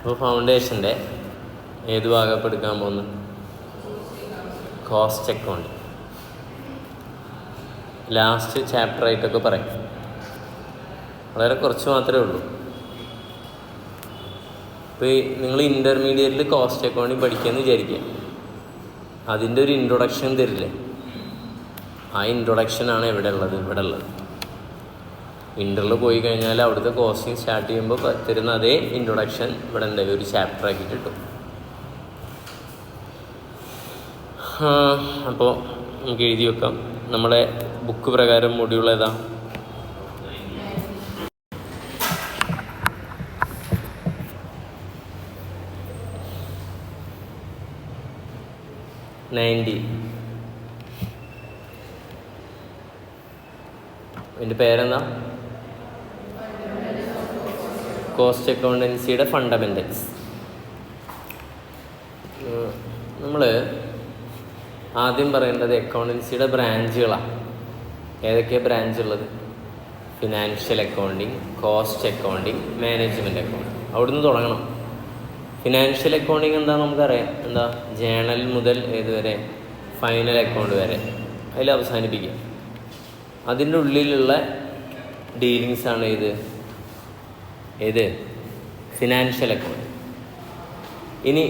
അപ്പോൾ ഫൗണ്ടേഷൻ്റെ ഏത് ഭാഗം എടുക്കാൻ പോകുന്നു? Cost account. ലാസ്റ്റ് ചാപ്റ്റർ ആയിട്ടൊക്കെ പറയും. വളരെ കുറച്ച് മാത്രമേ ഉള്ളൂ. ഇപ്പോൾ നിങ്ങൾ ഇൻ്റർമീഡിയറ്റിൽ കോസ്റ്റ് അക്കൗണ്ടിങ് പഠിക്കുകയെന്ന് വിചാരിക്കുക. അതിൻ്റെ ഒരു ഇൻട്രൊഡക്ഷൻ തരില്ലേ? ആ ഇൻട്രൊഡക്ഷനാണ് ഇവിടെ ഉള്ളത്. ഇൻ്ററിൽ പോയി കഴിഞ്ഞാൽ അവിടുത്തെ കോസ്റ്റിംഗ് സ്റ്റാർട്ട് ചെയ്യുമ്പോൾ തരുന്ന അതേ ഇൻട്രൊഡക്ഷൻ ഇവിടെ ഉണ്ട്, ഒരു ചാപ്റ്റർ ആക്കിയിട്ട് കിട്ടും. അപ്പോൾ നമുക്ക് എഴുതി വെക്കാം. നമ്മളെ ബുക്ക് പ്രകാരം മൊഡ്യൂൾ ഏതാ? 90. എൻ്റെ പേരെന്താ? കോസ്റ്റ് അക്കൗണ്ടൻസിയുടെ ഫണ്ടമെൻ്റൽസ്. നമ്മൾ ആദ്യം പറയേണ്ടത് അക്കൗണ്ടൻസിയുടെ ബ്രാഞ്ചുകളാണ്. ഏതൊക്കെയാണ് ബ്രാഞ്ച് ഉള്ളത്? Financial accounting, cost accounting, management accounting. അവിടുന്ന് തുടങ്ങണം. ഫിനാൻഷ്യൽ അക്കൗണ്ടിങ് എന്താ നമുക്കറിയാം. എന്താ? ജേണൽ മുതൽ ഏതുവരെ? ഫൈനൽ അക്കൗണ്ട് വരെ അതിൽ അവസാനിപ്പിക്കുക. അതിൻ്റെ ഉള്ളിലുള്ള ഡീലിങ്സാണ് ഏത് ഫിനാൻഷ്യൽ അക്കൗണ്ട്. ഇനി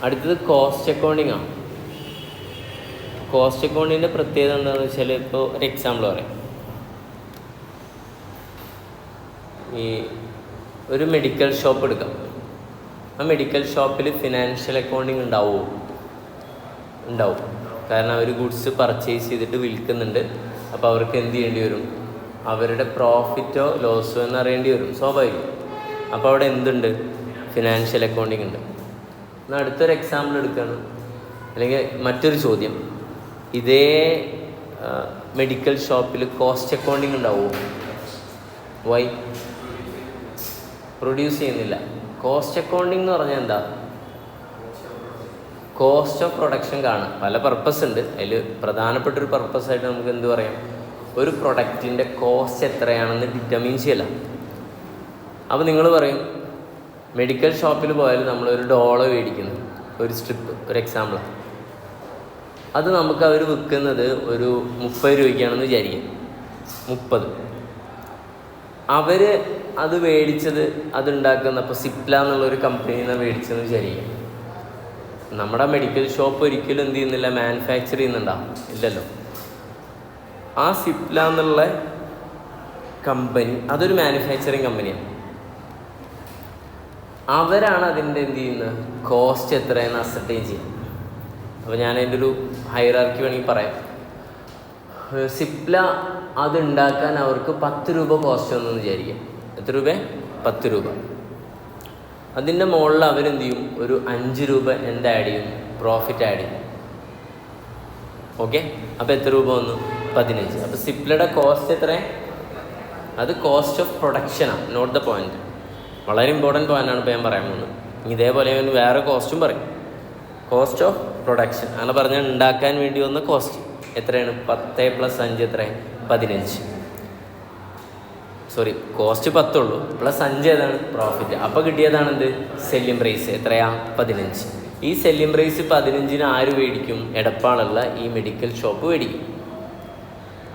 അടുത്തത് കോസ്റ്റ് അക്കൗണ്ടിങ് ആണ്. കോസ്റ്റ് അക്കൗണ്ടിൻ്റെ പ്രത്യേകത എന്താണെന്ന് വെച്ചാൽ, ഇപ്പോൾ ഒരു എക്സാമ്പിൾ പറയാം. ഈ ഒരു മെഡിക്കൽ ഷോപ്പ് എടുക്കാം. ആ മെഡിക്കൽ ഷോപ്പിൽ ഫിനാൻഷ്യൽ അക്കൗണ്ടിങ് ഉണ്ടാവും. കാരണം അവർ ഗുഡ്സ് പർച്ചേസ് ചെയ്തിട്ട് വിൽക്കുന്നുണ്ട്. അപ്പോൾ അവർക്ക് എന്ത് ചെയ്യേണ്ടി വരും? അവരുടെ പ്രോഫിറ്റോ ലോസോ എന്നറിയേണ്ടി വരും, സ്വാഭാവികം. അപ്പോൾ അവിടെ എന്തുണ്ട്? ഫിനാൻഷ്യൽ അക്കൗണ്ടിങ് ഉണ്ട്. എന്നാൽ അടുത്തൊരു എക്സാമ്പിൾ എടുക്കുകയാണ്, അല്ലെങ്കിൽ മറ്റൊരു ചോദ്യം. ഇതേ മെഡിക്കൽ ഷോപ്പിൽ കോസ്റ്റ് അക്കൗണ്ടിങ് ഉണ്ടാവുമോ? വൈ? പ്രൊഡ്യൂസ് ചെയ്യുന്നില്ല. കോസ്റ്റ് അക്കൗണ്ടിങ് എന്ന് പറഞ്ഞാൽ എന്താ? കോസ്റ്റ് ഓഫ് പ്രൊഡക്ഷൻ കാണും. പല പർപ്പസ് ഉണ്ട്. അതിൽ പ്രധാനപ്പെട്ടൊരു പർപ്പസായിട്ട് നമുക്ക് എന്ത് പറയാം? ഒരു പ്രൊഡക്റ്റിൻ്റെ കോസ്റ്റ് എത്രയാണെന്ന് ഡിറ്റർമിൻ ചെയ്യല. അപ്പോൾ നിങ്ങൾ പറയും, മെഡിക്കൽ ഷോപ്പിൽ പോയാൽ നമ്മളൊരു ഡോളോ മേടിക്കുന്നു, ഒരു സ്ട്രിപ്പ്, ഒരു എക്സാമ്പിളാണ്. അത് നമുക്ക് അവർ വിൽക്കുന്നത് ഒരു 30 രൂപയ്ക്കാണെന്ന് വിചാരിക്കാം. 30. അവർ അത് മേടിച്ചത്, അതുണ്ടാക്കുന്ന, ഇപ്പോൾ സിപ്ല എന്നുള്ളൊരു കമ്പനിയിൽ നിന്നാണ് മേടിച്ചതെന്ന് വിചാരിക്കാം. നമ്മുടെ മെഡിക്കൽ ഷോപ്പ് ഒരിക്കലും എന്ത് ചെയ്യുന്നില്ല? മാനുഫാക്ചർ ചെയ്യുന്നുണ്ടാവും ഇല്ലല്ലോ. ആ സിപ്ല എന്നുള്ള കമ്പനി അതൊരു മാനുഫാക്ചറിങ് കമ്പനിയാണ്. അവരാണ് അതിൻ്റെ എന്ത് ചെയ്യുന്നത്? കോസ്റ്റ് എത്രയെന്ന് അസർട്ടൈൻ ചെയ്യുന്നത്. അപ്പോൾ ഞാൻ അതിൻ്റെ ഒരു ഹൈറാർക്കി വേണമെങ്കിൽ പറയാം. സിപ്ല അതുണ്ടാക്കാൻ അവർക്ക് 10 രൂപ കോസ്റ്റ് വന്നെന്ന് വിചാരിക്കാം. എത്ര രൂപ? 10 രൂപ. അതിൻ്റെ മുകളിൽ അവരെന്ത് ചെയ്യും? ഒരു 5 രൂപ എന്ത് ആഡ് ചെയ്യും? പ്രോഫിറ്റ് ആഡ് ചെയ്യും. ഓക്കെ, അപ്പോൾ എത്ര രൂപ വന്നു? 15. അപ്പോൾ സിപ്ലയുടെ കോസ്റ്റ് എത്ര? അത് കോസ്റ്റ് ഓഫ് പ്രൊഡക്ഷനാണ്, നോട്ട് ദ പോയിന്റ്. വളരെ ഇമ്പോർട്ടൻറ്റ് പോയിൻ്റാണ് ഇപ്പോൾ ഞാൻ പറയാൻ പോകുന്നത്. ഇതേപോലെ ഞാൻ വേറെ കോസ്റ്റും പറയും. കോസ്റ്റ് ഓഫ് പ്രൊഡക്ഷൻ അങ്ങനെ പറഞ്ഞാൽ ഉണ്ടാക്കാൻ വേണ്ടി വന്ന കോസ്റ്റ് എത്രയാണ്? 10 + 5 എത്രയാണ്? 15. സോറി, കോസ്റ്റ് 10 ഉള്ളൂ, +5 ഏതാണ്? പ്രോഫിറ്റ്. അപ്പോൾ കിട്ടിയതാണ് എന്ത്? Selling price. എത്രയാ? 15. ഈ സെല്ലിംഗ് പ്രൈസ് 15-ന് ആര് മേടിക്കും? എടപ്പാളുള്ള ഈ മെഡിക്കൽ ഷോപ്പ് മേടിക്കും.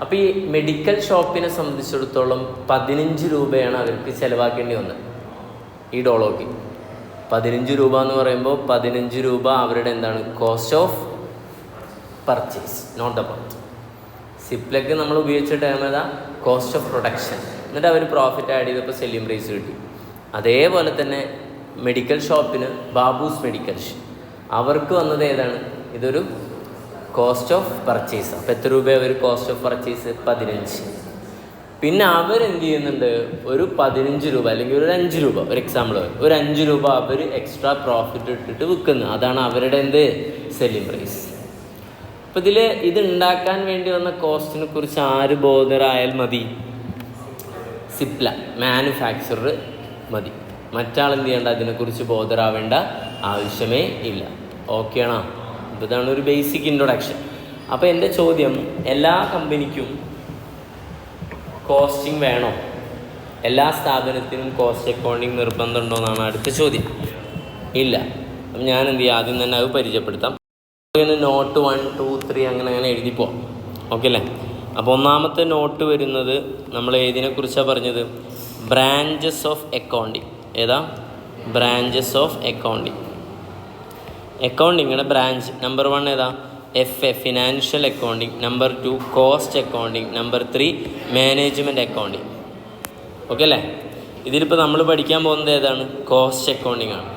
അപ്പോൾ ഈ മെഡിക്കൽ ഷോപ്പിനെ സംബന്ധിച്ചിടത്തോളം 15 രൂപയാണ് അവർക്ക് ചിലവാക്കേണ്ടി വന്നത് ഈ ഡോളോക്ക്. 15 രൂപ എന്ന് പറയുമ്പോൾ 15 രൂപ അവരുടെ എന്താണ്? Cost of purchase, note the point. സിപ്ലക്ക് നമ്മൾ ഉപയോഗിച്ച ടേം ഏതാ? Cost of production. എന്നിട്ട് അവർ പ്രോഫിറ്റ് ആഡ് ചെയ്തപ്പോൾ സെല്ലിംഗ് പ്രൈസ് കിട്ടി. അതേപോലെ തന്നെ മെഡിക്കൽ ഷോപ്പിന് ബാബൂസ് മെഡിക്കൽ അവർക്ക് വന്നത് ഏതാണ്? ഇതൊരു കോസ്റ്റ് ഓഫ് പർച്ചേസ്. അപ്പോൾ എത്ര രൂപ അവർ കോസ്റ്റ് ഓഫ് പർച്ചേസ്? 15. പിന്നെ അവരെന്ത് ചെയ്യുന്നുണ്ട്? ഒരു 15 രൂപ അല്ലെങ്കിൽ ഒരു 5 രൂപ, ഒരു എക്സാമ്പിൾ, ഒരു 5 രൂപ അവർ എക്സ്ട്രാ പ്രോഫിറ്റ് ഇട്ടിട്ട് വിൽക്കുന്നു. അതാണ് അവരുടെ എന്ത്? Selling price. അപ്പോൾ ഇത് ഉണ്ടാക്കാൻ വേണ്ടി വന്ന കോസ്റ്റിനെ കുറിച്ച് ആര് ബോധറായാൽ മതി? സിപ്ല മാനുഫാക്ചറർ മതി. മറ്റാളെന്ത് ചെയ്യേണ്ട? അതിനെക്കുറിച്ച് ബോധറാവേണ്ട ആവശ്യമേ ഇല്ല. ഓക്കെ ആണോ? ഇതാണ് ഒരു ബേസിക് ഇൻട്രൊഡക്ഷൻ. അപ്പോൾ എൻ്റെ ചോദ്യം, എല്ലാ കമ്പനിക്കും കോസ്റ്റിംഗ് വേണോ? എല്ലാ സ്ഥാപനത്തിനും കോസ്റ്റ് അക്കൗണ്ടിങ് നിർബന്ധമുണ്ടോ എന്നാണ് അടുത്ത ചോദ്യം. ഇല്ല. അപ്പം ഞാൻ എന്ത് ചെയ്യാം, ആദ്യം തന്നെ അത് പരിചയപ്പെടുത്താം. നോട്ട് 1, 2, 3 അങ്ങനെ എഴുതി പോവാം. ഓക്കെ അല്ലേ? അപ്പോൾ ഒന്നാമത്തെ നോട്ട് വരുന്നത് നമ്മൾ ഏതിനെക്കുറിച്ചാണ് പറഞ്ഞത്? Branches of accounting. ഏതാ? Branches of accounting. അക്കൗണ്ടിങ്ങിൻ്റെ ബ്രാഞ്ച് നമ്പർ 1 ഏതാ? Financial accounting. Number 2 cost accounting. Number 3 management accounting. Okay അല്ലേ? ഇതിലിപ്പോൾ നമ്മൾ പഠിക്കാൻ പോകുന്നത് ഏതാണ്? കോസ്റ്റ് അക്കൗണ്ടിങ് ആണ്.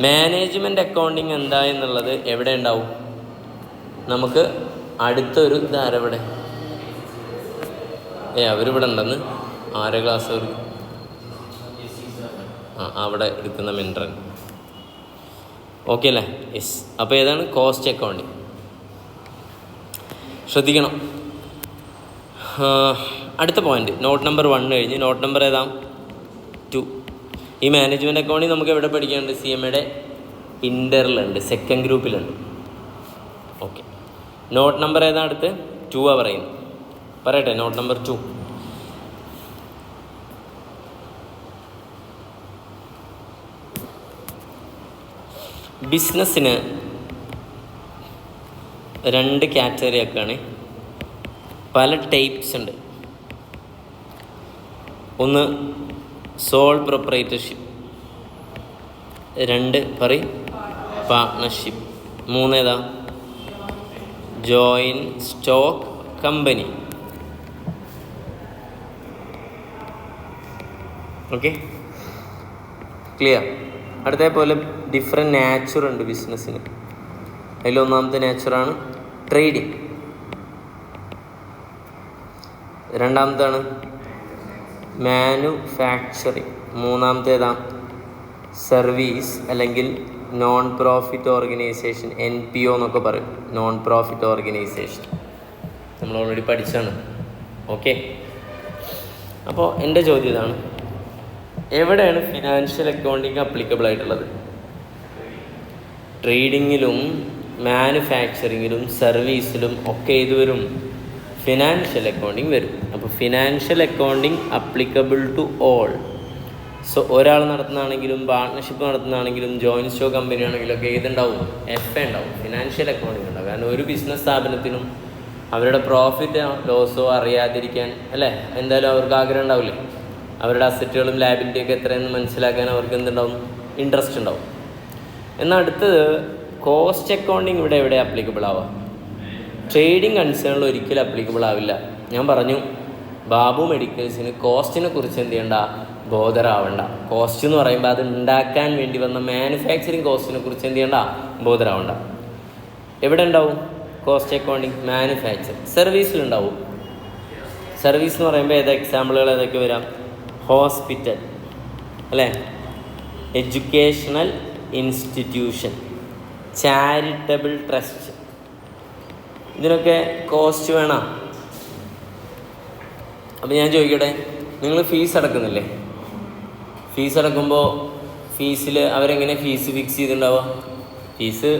മാനേജ്മെൻറ്റ് അക്കൗണ്ടിങ് എന്താ എന്നുള്ളത് എവിടെ ഉണ്ടാവും? നമുക്ക് അടുത്തൊരു ധാരവിടെ അവരിവിടെ ഉണ്ടെന്ന് ആരെ ക്ലാസ് ഒരു അവിടെ എടുക്കുന്ന മിൻട്രൻ. ഓക്കെ അല്ലേ? യെസ്. അപ്പോൾ ഏതാണ്? Cost accounting. ശ്രദ്ധിക്കണം. അടുത്ത പോയിന്റ് നോട്ട് നമ്പർ 1 കഴിഞ്ഞ് നോട്ട് നമ്പർ ഏതാ? 2. ഈ മാനേജ്മെൻറ്റ് അക്കൗണ്ടിങ് നമുക്ക് എവിടെ പഠിക്കാനുണ്ട്? CMAയുടെ ഇൻ്ററിലുണ്ട്, സെക്കൻഡ് ഗ്രൂപ്പിലുണ്ട്. ഓക്കെ. നോട്ട് നമ്പർ ഏതാ? അടുത്ത് 2 പറയുന്നത്. പറയട്ടെ. Not number 2. ബിസിനസ്സിന് 2 കാറ്റഗറി ആക്കുകയാണ്. പല ടൈപ്സ് ഉണ്ട്. ഒന്ന് സോൾ പ്രൊപ്രൈറ്റർഷിപ്പ്, 2 പാർട്ട്ണർഷിപ്പ്, 3 ഏതാ? Joint stock company. Okay, clear? അടുത്തപോലെ ഡിഫറെൻറ്റ് നാച്ചുറുണ്ട് ബിസിനസ്സിന്. അതിലൊന്നാമത്തെ നാച്ചുറാണ് ട്രേഡിങ്. രണ്ടാമത്താണ് മാനുഫാക്ചറിങ്. മൂന്നാമത്തേതാ? സർവീസ് അല്ലെങ്കിൽ നോൺ പ്രോഫിറ്റ് ഓർഗനൈസേഷൻ, NPO എന്നൊക്കെ പറയും. നോൺ പ്രോഫിറ്റ് ഓർഗനൈസേഷൻ നമ്മൾ ഓൾറെഡി പഠിച്ചാണ്. ഓക്കെ. അപ്പോൾ എൻ്റെ ചോദ്യം ഇതാണ്, എവിടെയാണ് ഫിനാൻഷ്യൽ അക്കൗണ്ടിങ് അപ്ലിക്കബിൾ ആയിട്ടുള്ളത്? ട്രേഡിങ്ങിലും മാനുഫാക്ചറിങ്ങിലും സർവീസിലും ഒക്കെ ഇത് വരും, ഫിനാൻഷ്യൽ അക്കൗണ്ടിങ് വരും. അപ്പോൾ financial accounting applicable to all. So ഒരാൾ നടത്തുന്നതാണെങ്കിലും പാർട്ട്ണർഷിപ്പ് നടത്തുന്നതാണെങ്കിലും ജോയിൻറ്റ് സ്റ്റോക്ക് കമ്പനി ആണെങ്കിലും ഒക്കെ ഏതുണ്ടാവും? FA ഉണ്ടാവും, ഫിനാൻഷ്യൽ അക്കൗണ്ടിങ് ഉണ്ടാവും. കാരണം ഒരു ബിസിനസ് സ്ഥാപനത്തിനും അവരുടെ പ്രോഫിറ്റ് ലോസോ അറിയാതിരിക്കാൻ അല്ലേ, എന്തായാലും അവർക്ക് ആഗ്രഹം ഉണ്ടാവില്ലേ? അവരുടെ അസറ്റുകളും ലാബിലിറ്റിയൊക്കെ എത്രയെന്ന് മനസ്സിലാക്കാൻ അവർക്ക് എന്തുണ്ടാവും? ഇൻട്രസ്റ്റ് ഉണ്ടാവും. എന്നാൽ അടുത്തത് കോസ്റ്റ് അക്കൗണ്ടിങ് ഇവിടെ എവിടെ അപ്ലിക്കബിൾ ആവാം? ട്രേഡിങ് കൺസേണിൽ ഒരിക്കലും അപ്ലിക്കബിൾ ആവില്ല. ഞാൻ പറഞ്ഞു, ബാബു മെഡിക്കൽസിന് കോസ്റ്റിനെ കുറിച്ച് എന്ത് ചെയ്യണ്ട? ബോധരാവണ്ട. കോസ്റ്റ് എന്ന് പറയുമ്പോൾ അത് ഉണ്ടാക്കാൻ വേണ്ടി വന്ന മാനുഫാക്ചറിങ് കോസ്റ്റിനെ കുറിച്ച് എന്ത് ചെയ്യണ്ട? ബോധരാവണ്ട. എവിടെ ഉണ്ടാവും കോസ്റ്റ് അക്കൗണ്ടിങ്? മാനുഫാക്ചർ. സർവീസിലുണ്ടാവും. സർവീസ് എന്ന് പറയുമ്പോൾ എക്സാമ്പിളുകൾ ഏതൊക്കെ വരാം? ഹോസ്പിറ്റൽ അല്ലേ, എഡ്യൂക്കേഷണൽ ഇൻസ്റ്റിറ്റ്യൂഷൻ, ചാരിറ്റബിൾ ട്രസ്റ്റ്. ഇതിനൊക്കെ കോസ്റ്റ് വേണം. അപ്പോൾ ഞാൻ ചോദിക്കട്ടെ, നിങ്ങൾ ഫീസ് അടക്കുന്നില്ലേ? ഫീസ് അടക്കുമ്പോൾ ഫീസിൽ അവരെങ്ങനെ ഫീസ് ഫിക്സ് ചെയ്തിട്ടുണ്ടാവുക? ഫീസ്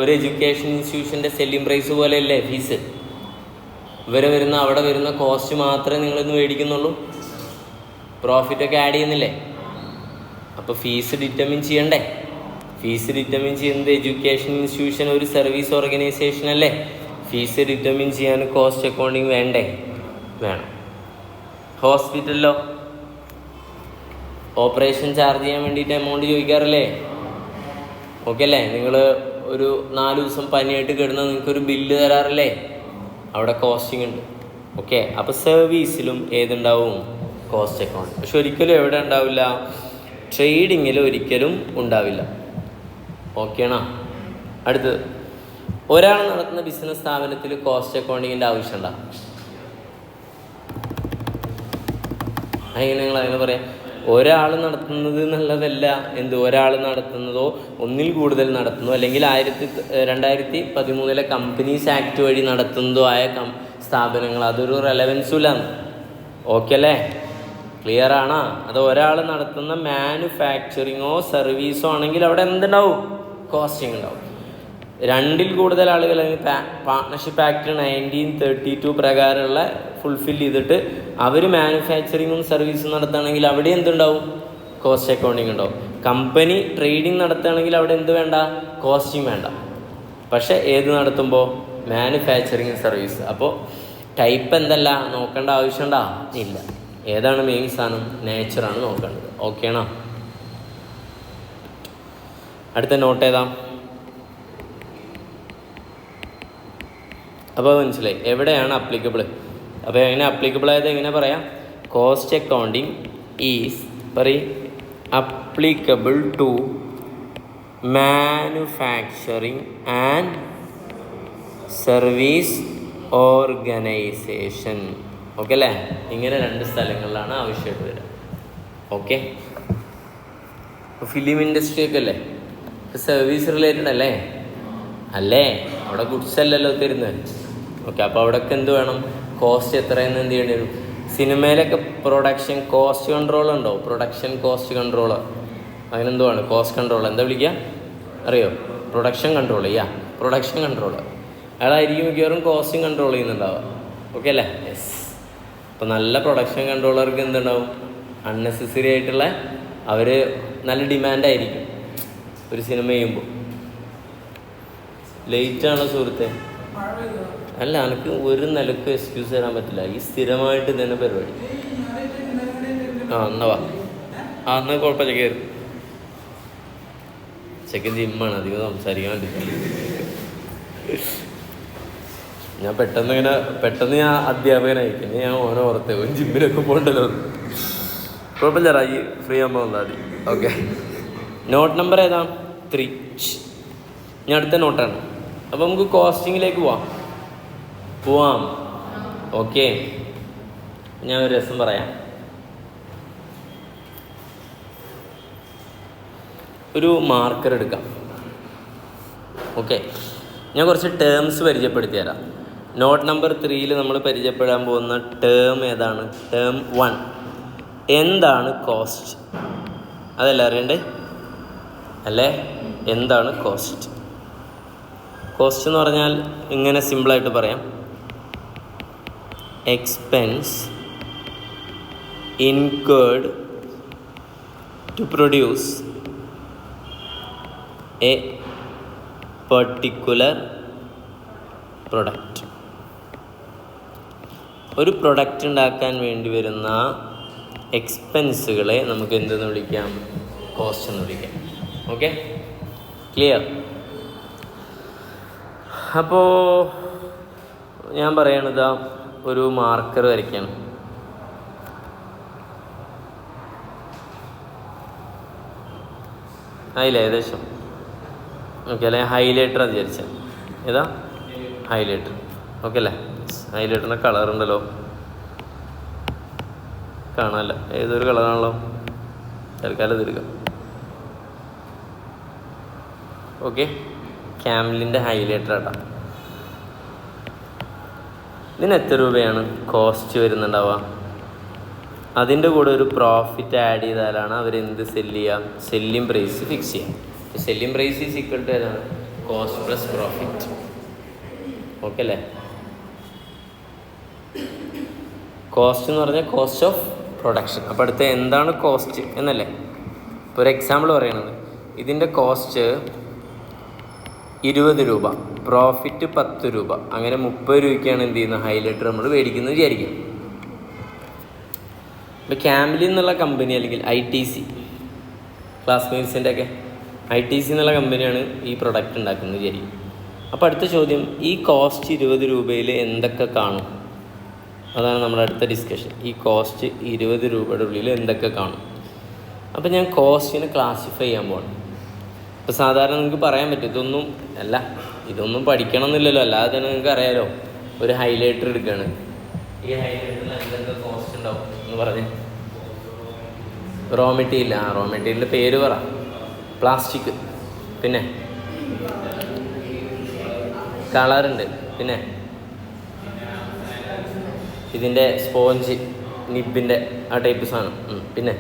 ഒരു എഡ്യൂക്കേഷൻ ഇൻസ്റ്റിറ്റ്യൂഷൻ്റെ സെല്ലിംഗ് പ്രൈസ് പോലെയല്ലേ ഫീസ്? അവിടെ വരുന്ന കോസ്റ്റ് മാത്രമേ നിങ്ങളിന്ന് മേടിക്കുന്നുള്ളൂ, പ്രോഫിറ്റൊക്കെ ആഡ് ചെയ്യുന്നില്ലേ? അപ്പോൾ ഫീസ് ഡിറ്റർമിൻ ചെയ്യണ്ടേ? ഫീസ് ഡിറ്റർമിൻ ചെയ്യുന്നത് എഡ്യൂക്കേഷൻ ഇൻസ്റ്റിറ്റ്യൂഷൻ ഒരു സർവീസ് ഓർഗനൈസേഷൻ അല്ലേ? ഫീസ് ഡിറ്റർമിൻ ചെയ്യാൻ കോസ്റ്റ് അക്കൗണ്ടിങ് വേണ്ടേ? വേണം. ഹോസ്പിറ്റലിലോ ഓപ്പറേഷൻ ചാർജ് ചെയ്യാൻ വേണ്ടിയിട്ട് എമൗണ്ട് ചോദിക്കാറില്ലേ? ഓക്കെ അല്ലേ? നിങ്ങൾ ഒരു 4 ദിവസം പനിയായിട്ട് കിടന്നാൽ നിങ്ങൾക്കൊരു ബില്ല് തരാറില്ലേ? അവിടെ കോസ്റ്റിംഗ് ഉണ്ട്. ഓക്കെ. അപ്പോൾ സർവീസിലും ഏതുണ്ടാവും? Cost account. പക്ഷെ ഒരിക്കലും എവിടെ ഉണ്ടാവില്ല? ട്രേഡിങ്ങിൽ ഒരിക്കലും ഉണ്ടാവില്ല. ഓക്കെയാണോ? അടുത്തത്, ഒരാൾ നടത്തുന്ന ബിസിനസ് സ്ഥാപനത്തിൽ കോസ്റ്റ് അക്കൗണ്ടിങ്ങിൻ്റെ ആവശ്യമുണ്ടോ? അങ്ങനെ നിങ്ങൾ അങ്ങനെ പറയാം, ഒരാൾ നടത്തുന്നത് എന്നുള്ളതല്ല. ഒരാൾ നടത്തുന്നതോ ഒന്നിൽ കൂടുതൽ നടത്തുന്നതോ അല്ലെങ്കിൽ 2013 കമ്പനീസ് ആക്ട് വഴി നടത്തുന്നതോ ആയ സ്ഥാപനങ്ങൾ, അതൊരു റെലവൻസും ഇല്ലാന്ന്. ഓക്കെ അല്ലേ? ക്ലിയർ ആണോ? അത് ഒരാൾ നടത്തുന്ന മാനുഫാക്ചറിങ്ങോ സർവീസോ ആണെങ്കിൽ അവിടെ എന്തുണ്ടാവും? കോസ്റ്റിംഗ് ഉണ്ടാവും. 2ൽ കൂടുതൽ ആളുകൾ പാർട്ട്ണർഷിപ്പ് ആക്ട് 1932 പ്രകാരമുള്ള ഫുൾഫിൽ ചെയ്തിട്ട് അവർ മാനുഫാക്ചറിങ്ങും സർവീസും നടത്തുകയാണെങ്കിൽ അവിടെ എന്തുണ്ടാവും? കോസ്റ്റ് അക്കൗണ്ടിങ് ഉണ്ടാവും. കമ്പനി ട്രേഡിങ് നടത്തുകയാണെങ്കിൽ അവിടെ എന്ത് വേണ്ട? കോസ്റ്റിംഗ് വേണ്ട. പക്ഷേ ഏത് നടത്തുമ്പോൾ? Manufacturing service. അപ്പോൾ ടൈപ്പ് എന്തല്ല നോക്കേണ്ട ആവശ്യമുണ്ടോ? ഇല്ല. ഏതാണ് മെയിൻ സാധനം? നേച്ചറാണ് നോക്കേണ്ടത്. ഓക്കെ ആണോ? അടുത്ത നോട്ട് ഏതാ? അപ്പോൾ മനസ്സിലായി എവിടെയാണ് അപ്ലിക്കബിൾ. അപ്പോൾ എങ്ങനെ അപ്ലിക്കബിൾ ആയത് എങ്ങനെ പറയാം? Cost accounting is applicable to manufacturing and service organisation. Okay അല്ലേ? ഇങ്ങനെ 2 സ്ഥലങ്ങളിലാണ് ആവശ്യമായിട്ട് വരിക. ഓക്കെ. ഫിലിം ഇൻഡസ്ട്രി ഒക്കെ അല്ലേ? സർവീസ് റിലേറ്റഡ് അല്ലേ? അല്ലേ? അവിടെ ഗുഡ്സ് അല്ലല്ലോ തരുന്നത്. ഓക്കെ. അപ്പോൾ അവിടെയൊക്കെ എന്ത് വേണം? കോസ്റ്റ് എത്രയെന്ന് എന്ത് ചെയ്യേണ്ടി വരും? സിനിമയിലൊക്കെ പ്രൊഡക്ഷൻ കോസ്റ്റ് കൺട്രോൾ ഉണ്ടോ? പ്രൊഡക്ഷൻ കോസ്റ്റ് കൺട്രോളർ അങ്ങനെ എന്തോ ആണ്. കോസ്റ്റ് കൺട്രോൾ എന്താ വിളിക്കുക അറിയോ? Production control. പ്രൊഡക്ഷൻ കൺട്രോളർ അയാളായിരിക്കും മിക്കവാറും കോസ്റ്റും കൺട്രോൾ ചെയ്യുന്നുണ്ടാവുക. ഓക്കെ അല്ലേ? യെസ്. അപ്പോൾ നല്ല പ്രൊഡക്ഷൻ കൺട്രോളർക്ക് എന്തുണ്ടാവും? അൺനെസസറി ആയിട്ടുള്ള അവർ നല്ല ഡിമാൻഡായിരിക്കും ഒരു സിനിമ ചെയ്യുമ്പോൾ. ലേറ്റാണോ സുഹൃത്തെ? അല്ല, എനിക്ക് ഒരു നിലക്ക് എക്സ്ക്യൂസ് തരാൻ പറ്റില്ല. ഈ സ്ഥിരമായിട്ട് തന്നെ പരിപാടി. എന്നാ വാ. എന്നാൽ കുഴപ്പമില്ല, കയറി. ചെക്കൻ ജിമ്മാണ്, അധികം സംസാരിക്കാൻ വേണ്ടി. ഞാൻ പെട്ടെന്ന് ഞാൻ അധ്യാപകനായി. പിന്നെ ഞാൻ ഓരോ ഓർത്തേ ജിമ്മിലൊക്കെ പോകണ്ടല്ലോ. കുഴപ്പമില്ല, റായി ഫ്രീ ആകുമ്പോൾ വന്നാൽ മതി. ഓക്കെ. നോട്ട് നമ്പർ ഏതാ? 3. ഞാൻ അടുത്ത നോട്ടാണ്. അപ്പോൾ നമുക്ക് കോസ്റ്റിങ്ങിലേക്ക് പോവാം. ഓക്കെ. ഞാൻ ഒരു രസം പറയാം. ഒരു മാർക്കർ എടുക്കാം. ഓക്കെ. ഞാൻ കുറച്ച് ടേംസ് പരിചയപ്പെടുത്തി തരാം. നോട്ട് നമ്പർ 3 നമ്മൾ പരിചയപ്പെടാൻ പോകുന്ന ടേം ഏതാണ്? ടേം 1. എന്താണ് കോസ്റ്റ്? അതല്ല അറിയണ്ടേ അല്ലേ? എന്താണ് കോസ്റ്റ്? കോസ്റ്റ് എന്ന് പറഞ്ഞാൽ ഇങ്ങനെ സിമ്പിളായിട്ട് പറയാം. Expense incurred to produce a particular product. ഒരു പ്രൊഡക്റ്റ് ഉണ്ടാക്കാൻ വേണ്ടി വരുന്ന എക്സ്പെൻസുകളെ നമുക്ക് എന്തെന്ന് വിളിക്കാം? കോസ്റ്റ് എന്ന് വിളിക്കാം. Okay, clear? അപ്പോൾ ഞാൻ പറയണത് ഒരു മാർക്കർ വരയ്ക്കണം. അതിൽ ഏകദേശം ഓക്കെ അല്ലേ? ഹൈലൈറ്റർ വിചാരിച്ചാൽ ഏതാ? ഹൈലൈറ്റർ. ഓക്കെ അല്ലേ? ഹൈലൈറ്ററിൻ്റെ കളറുണ്ടല്ലോ, കാണാമല്ല, ഏതൊരു കളറാണല്ലോ. തൽക്കാലം തീർക്കാം. ഓക്കെ, ക്യാമലിൻ്റെ ഹൈലൈറ്റർ ആട്ടാ. ഇതിന് എത്ര രൂപയാണ് കോസ്റ്റ് വരുന്നുണ്ടാവുക? അതിൻ്റെ കൂടെ ഒരു പ്രോഫിറ്റ് ആഡ് ചെയ്താലാണ് അവരെന്ത് സെല്ല് ചെയ്യുക? സെല്ലിംഗ് പ്രൈസ് ഫിക്സ് ചെയ്യുക. Selling price is equal to ഏതാണ്? Cost plus profit. ഓക്കെ അല്ലേ? കോസ്റ്റ് എന്ന് പറഞ്ഞാൽ കോസ്റ്റ് ഓഫ് പ്രൊഡക്ഷൻ. അപ്പോൾ അടുത്ത എന്താണ് കോസ്റ്റ് എന്നല്ലേ? ഇപ്പോൾ ഒരു എക്സാമ്പിൾ പറയണത്, ഇതിൻ്റെ കോസ്റ്റ് 20 രൂപ, പ്രോഫിറ്റ് 10 രൂപ, അങ്ങനെ 30 രൂപയ്ക്കാണ് എന്ത് ചെയ്യുന്നത്? ഹൈലൈറ്റർ നമ്മൾ മേടിക്കുന്നത് വിചാരിക്കും. ഇപ്പോൾ ക്യാമലിൻ എന്നുള്ള കമ്പനി അല്ലെങ്കിൽ ITC, ക്ലാസ്മേറ്റ്സിൻ്റെ ഒക്കെ ITC എന്നുള്ള കമ്പനിയാണ് ഈ പ്രൊഡക്റ്റ് ഉണ്ടാക്കുന്നത് വിചാരിക്കും. അപ്പോൾ അടുത്ത ചോദ്യം, ഈ കോസ്റ്റ് 20 രൂപയിൽ എന്തൊക്കെ കാണും? അതാണ് നമ്മുടെ അടുത്ത ഡിസ്കഷൻ. ഈ കോസ്റ്റ് 20 രൂപയുടെ ഉള്ളിൽ എന്തൊക്കെ കാണും? അപ്പോൾ ഞാൻ കോസ്റ്റിനെ ക്ലാസിഫൈ ചെയ്യാൻ പോകണം. ഇപ്പോൾ സാധാരണ നിങ്ങൾക്ക് പറയാൻ പറ്റും ഇതൊന്നും പഠിക്കണം എന്നില്ലല്ലോ, അല്ലാതെ തന്നെ നിങ്ങൾക്ക് അറിയാലോ. ഒരു ഹൈലൈറ്റർ എടുക്കുകയാണ്, ഈ ഹൈലൈറ്ററിൽ എന്തൊക്കെ കോസ്റ്റ് ഉണ്ടാവും എന്ന് പറഞ്ഞ്. റോ മെറ്റീരിയലിൻ്റെ പേര് പറ. പ്ലാസ്റ്റിക്, പിന്നെ കളറുണ്ട്, പിന്നെ ഇതിൻ്റെ സ്പോഞ്ച്, നിബിൻ്റെ ആ ടൈപ്പ് സാധനം, പിന്നെ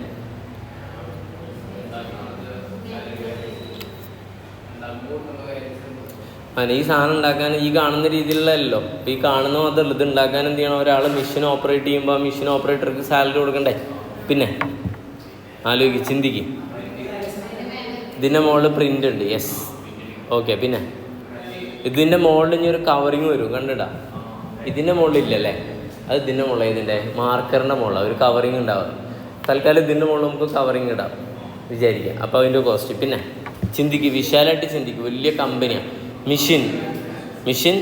ഈ സാധനം ഉണ്ടാക്കാൻ ഈ കാണുന്ന രീതിയിലുള്ളതല്ലോ. ഇപ്പം ഈ കാണുന്ന മാത്രമല്ല, ഇത് ഉണ്ടാക്കാൻ എന്ത് ചെയ്യണം? ഒരാൾ മെഷീൻ ഓപ്പറേറ്റ് ചെയ്യുമ്പോൾ ആ മെഷീൻ ഓപ്പറേറ്റർക്ക് സാലറി കൊടുക്കണ്ടേ? പിന്നെ ആലോചിക്ക്, ചിന്തിക്ക്. ഇതിൻ്റെ മുകളിൽ പ്രിൻ്റ് ഉണ്ട്, യെസ്, ഓക്കെ. പിന്നെ ഇതിൻ്റെ മുകളിൽ ഇനി ഒരു കവറിങ് വരും, കണ്ടിടാ. ഇതിൻ്റെ മുകളിലില്ലല്ലേ, അത് ഇതിൻ്റെ മുകളിൽ, ഇതിൻ്റെ മാർക്കറിൻ്റെ മുകളിൽ ഒരു കവറിങ് ഉണ്ടാവും. തൽക്കാലം ഇതിൻ്റെ മുകളിൽ നമുക്ക് കവറിങ് ഇടാം വിചാരിക്കുക. അപ്പോൾ അതിൻ്റെ കോസ്റ്റ്. പിന്നെ ചിന്തിക്ക്, വിശാലമായിട്ട് ചിന്തിക്ക്. വലിയ കമ്പനിയാണ്, മെഷീൻ മെഷീൻ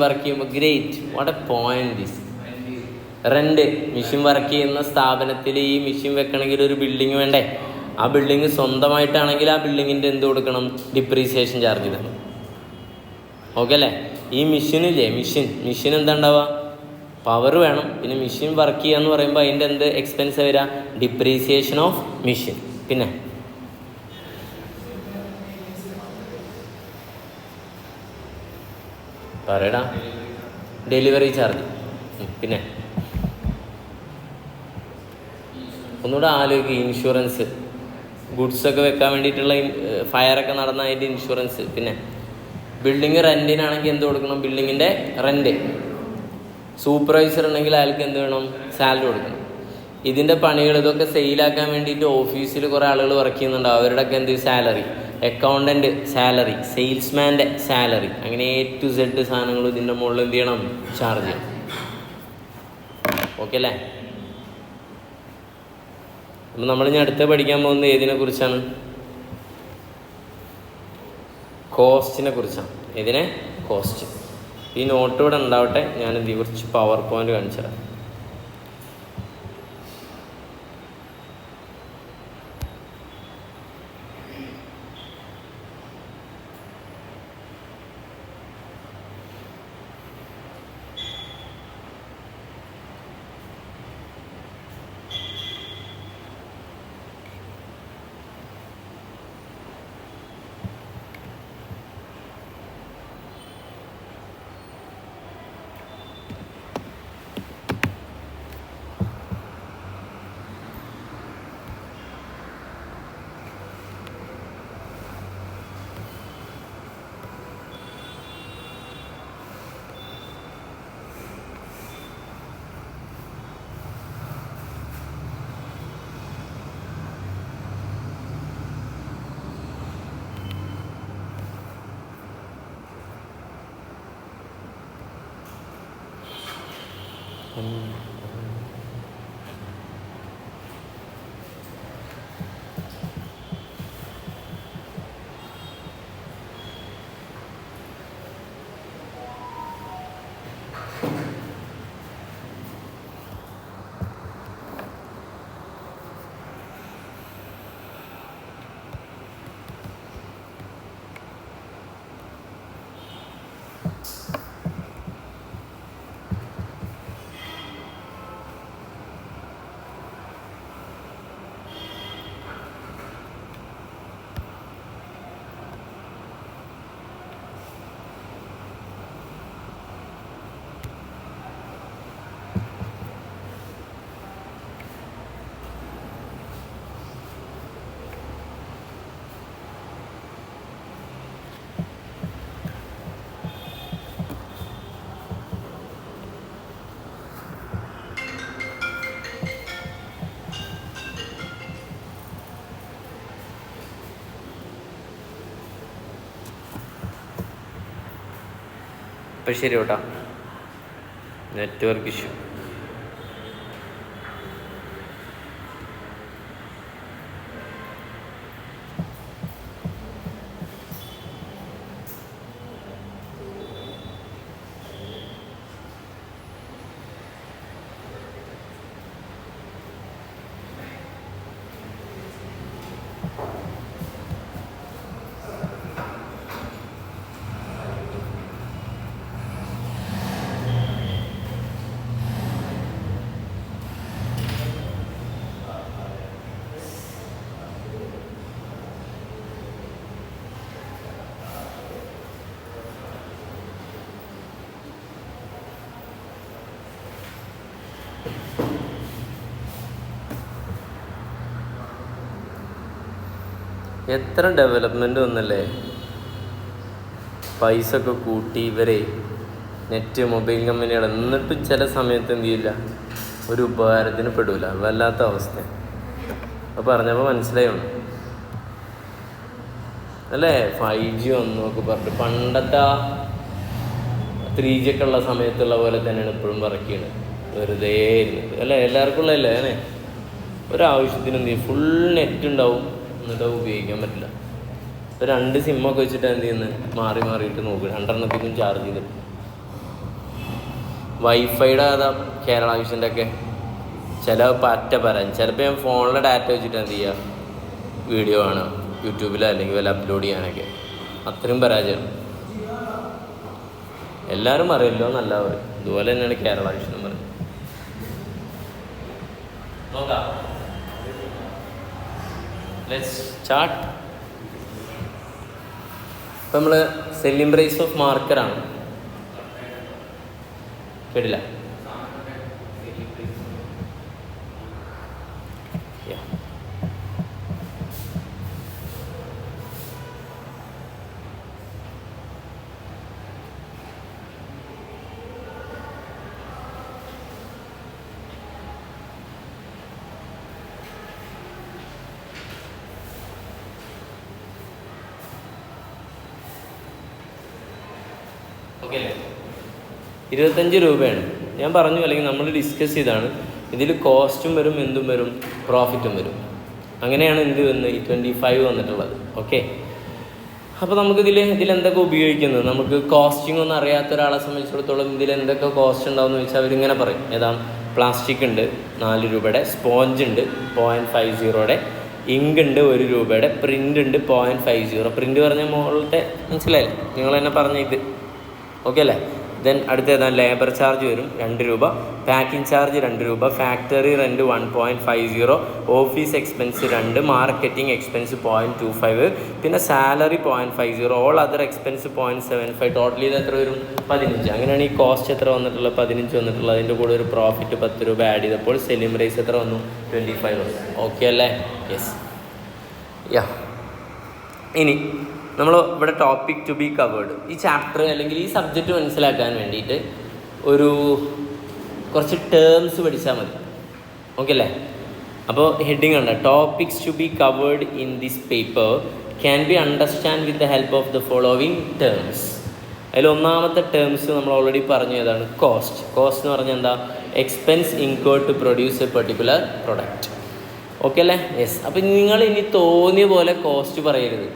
വർക്ക് ചെയ്യുമ്പോൾ great, what A point this. Rent, machine work ചെയ്യുന്ന സ്ഥാപനത്തിൽ ഈ മെഷീൻ വെക്കണമെങ്കിൽ ഒരു ബിൽഡിങ് വേണ്ടേ? ആ ബിൽഡിങ് സ്വന്തമായിട്ടാണെങ്കിൽ ആ ബിൽഡിങ്ങിൻ്റെ എന്ത് കൊടുക്കണം? ഡിപ്രീസിയേഷൻ ചാർജ് തരണം. ഓക്കെ അല്ലേ? ഈ മെഷീനില്ലേ, മെഷീൻ എന്താ ഉണ്ടാവുക? പവർ വേണം. പിന്നെ മെഷീൻ വർക്ക് ചെയ്യുക എന്ന് പറയുമ്പോൾ അതിൻ്റെ എന്ത് എക്സ്പെൻസ് വരിക? Depreciation of machine. പിന്നെ പറയടാ, ഡെലിവറി ചാർജ്. പിന്നെ ഒന്നുകൂടെ ആലോചിക്കുക, ഇൻഷുറൻസ്, ഗുഡ്സൊക്കെ വെക്കാൻ വേണ്ടിയിട്ടുള്ള ഫയറൊക്കെ നടന്ന അതിൻ്റെ ഇൻഷുറൻസ്. പിന്നെ ബിൽഡിങ് റെൻറ്റിനാണെങ്കിൽ എന്ത് കൊടുക്കണം? ബിൽഡിങ്ങിൻ്റെ റെൻറ്റ്. സൂപ്പർവൈസർ ഉണ്ടെങ്കിൽ അയാൾക്ക് എന്ത് വേണം? സാലറി കൊടുക്കണം. ഇതിൻ്റെ പണികൾ, ഇതൊക്കെ സെയിലാക്കാൻ വേണ്ടിയിട്ട് ഓഫീസിൽ കുറേ ആളുകൾ വർക്ക് ചെയ്യുന്നുണ്ടാവും. അവരുടെയൊക്കെ എന്ത് സാലറി, അക്കൗണ്ടൻ്റ് സാലറി, സെയിൽസ്മാൻ്റെ സാലറി, അങ്ങനെ A to Z സാധനങ്ങൾ ഇതിൻ്റെ മുകളിൽ എന്ത് ചെയ്യണം? ചാർജ് ചെയ്യണം. ഓക്കെ അല്ലേ? അപ്പം നമ്മളിനി അടുത്ത് പഠിക്കാൻ പോകുന്നത് ഏതിനെ കുറിച്ചാണ്? കോസ്റ്റിനെ കുറിച്ചാണ്. ഇതിനെ കോസ്റ്റ്. ഈ നോട്ട് ഇവിടെ ഉണ്ടാവട്ടെ, ഞാനിത് കുറച്ച് പവർ പോയിന്റ് കാണിച്ചു തരാം. അപ്പം ശരി കേട്ടോ, നെറ്റ്വർക്ക് ഇഷ്യൂ. എത്ര ഡെവലപ്മെൻ്റ് വന്നല്ലേ. പൈസ ഒക്കെ കൂട്ടി ഇവരെ നെറ്റ് മൊബൈൽ കമ്പനികൾ എന്നിട്ടും ചില സമയത്ത് എന്ത് ചെയ്യില്ല, ഒരു ഉപകാരത്തിന് പെടില്ല. വല്ലാത്ത അവസ്ഥ. അപ്പോൾ പറഞ്ഞപ്പോൾ മനസ്സിലായുള്ളൂ അല്ലേ? 5G വന്നൊക്കെ പറഞ്ഞിട്ട് പണ്ടത്തെ 3G ഒക്കെ ഉള്ള സമയത്തുള്ള പോലെ തന്നെയാണ് ഇപ്പോഴും പറക്കുകയാണ്. വെറുതെ ഇരുന്നത് അല്ലേ? എല്ലാവർക്കും ഉള്ളതല്ലേ അങ്ങനെ? ഒരാവശ്യത്തിന് എന്ത് ചെയ്യും, ഫുൾ നെറ്റ് ഉണ്ടാവും, എന്നിട്ട് ഉപയോഗിക്കാൻ പറ്റില്ല. ഇപ്പോൾ 2 സിമ്മൊക്കെ വെച്ചിട്ട് എന്ത് ചെയ്യുന്നത്, മാറിയിട്ട് നോക്കും, 2 ചാർജ് ചെയ്തിട്ട്. വൈഫൈയുടെ അതാ കേരള വിഷൻ്റെ ഒക്കെ ചില പറയാൻ ചിലപ്പോൾ ഞാൻ ഫോണിലെ ഡാറ്റ വെച്ചിട്ട് എന്ത് ചെയ്യുക, വീഡിയോ കാണാം യൂട്യൂബിൽ, അല്ലെങ്കിൽ വല്ല അപ്ലോഡ് ചെയ്യാനൊക്കെ. അത്രയും പരാജയം. എല്ലാവരും അറിയില്ലോ എന്നല്ല പറയും. ഇതുപോലെ തന്നെയാണ് കേരള വിഷൻ എന്ന് പറയുന്നത്. നോക്കാം, ലെറ്റ്സ് സ്റ്റാർട്ട്. ഇപ്പം നമ്മൾ സെല്ലിംഗ് പ്രൈസ് ഓഫ് മാർക്കറാണ്. കേട്ടില്ല? ഓക്കെ അല്ലേ? 25 രൂപയാണ് ഞാൻ പറഞ്ഞു, അല്ലെങ്കിൽ നമ്മൾ ഡിസ്കസ് ചെയ്താണ്. ഇതിൽ കോസ്റ്റും വരും, എന്തും വരും, പ്രോഫിറ്റും വരും. അങ്ങനെയാണ് എന്ത് വന്ന് ഈ 25 വന്നിട്ടുള്ളത്. ഓക്കെ, അപ്പോൾ ഇതിലെന്തൊക്കെ ഉപയോഗിക്കുന്നത്, നമുക്ക് കോസ്റ്റിംഗ് ഒന്നും അറിയാത്ത ഒരാളെ സംബന്ധിച്ചിടത്തോളം ഇതിലെന്തൊക്കെ കോസ്റ്റ് ഉണ്ടാവും എന്ന് വെച്ചാൽ അവരിങ്ങനെ പറയും. ഏതാ? പ്ലാസ്റ്റിക് ഉണ്ട് 4 രൂപയുടെ, സ്പോഞ്ച് ഉണ്ട് 0.50, ഇങ്ക് ഉണ്ട് 1 രൂപയുടെ, പ്രിൻ്റ് ഉണ്ട് 0.50. പ്രിൻ്റ് പറഞ്ഞ മുകളിലത്തെ മനസ്സിലായില്ലേ? നിങ്ങൾ തന്നെ പറഞ്ഞ ഇത്. ഓക്കെ അല്ലേ? ദെൻ അടുത്ത ഏതാണ്? ലേബർ ചാർജ് വരും 2 രൂപ, പാക്കിംഗ് ചാർജ് 2 രൂപ, factory rent 1.50, office expense 2, marketing expense 0.25, പിന്നെ salary 0.50, all other expense 0.75. Totally ഇത് എത്ര വരും? 15. അങ്ങനെയാണ് ഈ കോസ്റ്റ് എത്ര വന്നിട്ടുള്ളത്? 15 വന്നിട്ടുള്ളത്. അതിൻ്റെ കൂടെ ഒരു പ്രോഫിറ്റ് 10 രൂപ ആഡ് ചെയ്തപ്പോൾ സെല്ലിംഗ് പ്രൈസ് എത്ര വന്നു? 25 വന്നു. ഓക്കെ അല്ലേ? യെസ്. യാ, ഇനി നമ്മൾ ഇവിടെ ടോപ്പിക് ടു ബി കവേർഡ്, ഈ ചാപ്റ്റർ അല്ലെങ്കിൽ ഈ സബ്ജക്റ്റ് മനസ്സിലാക്കാൻ വേണ്ടിയിട്ട് കുറച്ച് ടേംസ് പഠിച്ചാൽ മതി. ഓക്കെ അല്ലേ? അപ്പോൾ ഹെഡിങ് ഉണ്ട്, topics to be covered in this paper can be understand with the help of the following terms. അതിൽ ഒന്നാമത്തെ ടേംസ് നമ്മൾ ഓൾറെഡി പറഞ്ഞു, ഏതാണ്? കോസ്റ്റ്. കോസ്റ്റ് എന്ന് പറഞ്ഞാൽ എന്താ? Expense incurred to produce a particular product. Okay അല്ലേ? യെസ്. അപ്പം നിങ്ങൾ ഇനി തോന്നിയ പോലെ കോസ്റ്റ് പറയരുത്.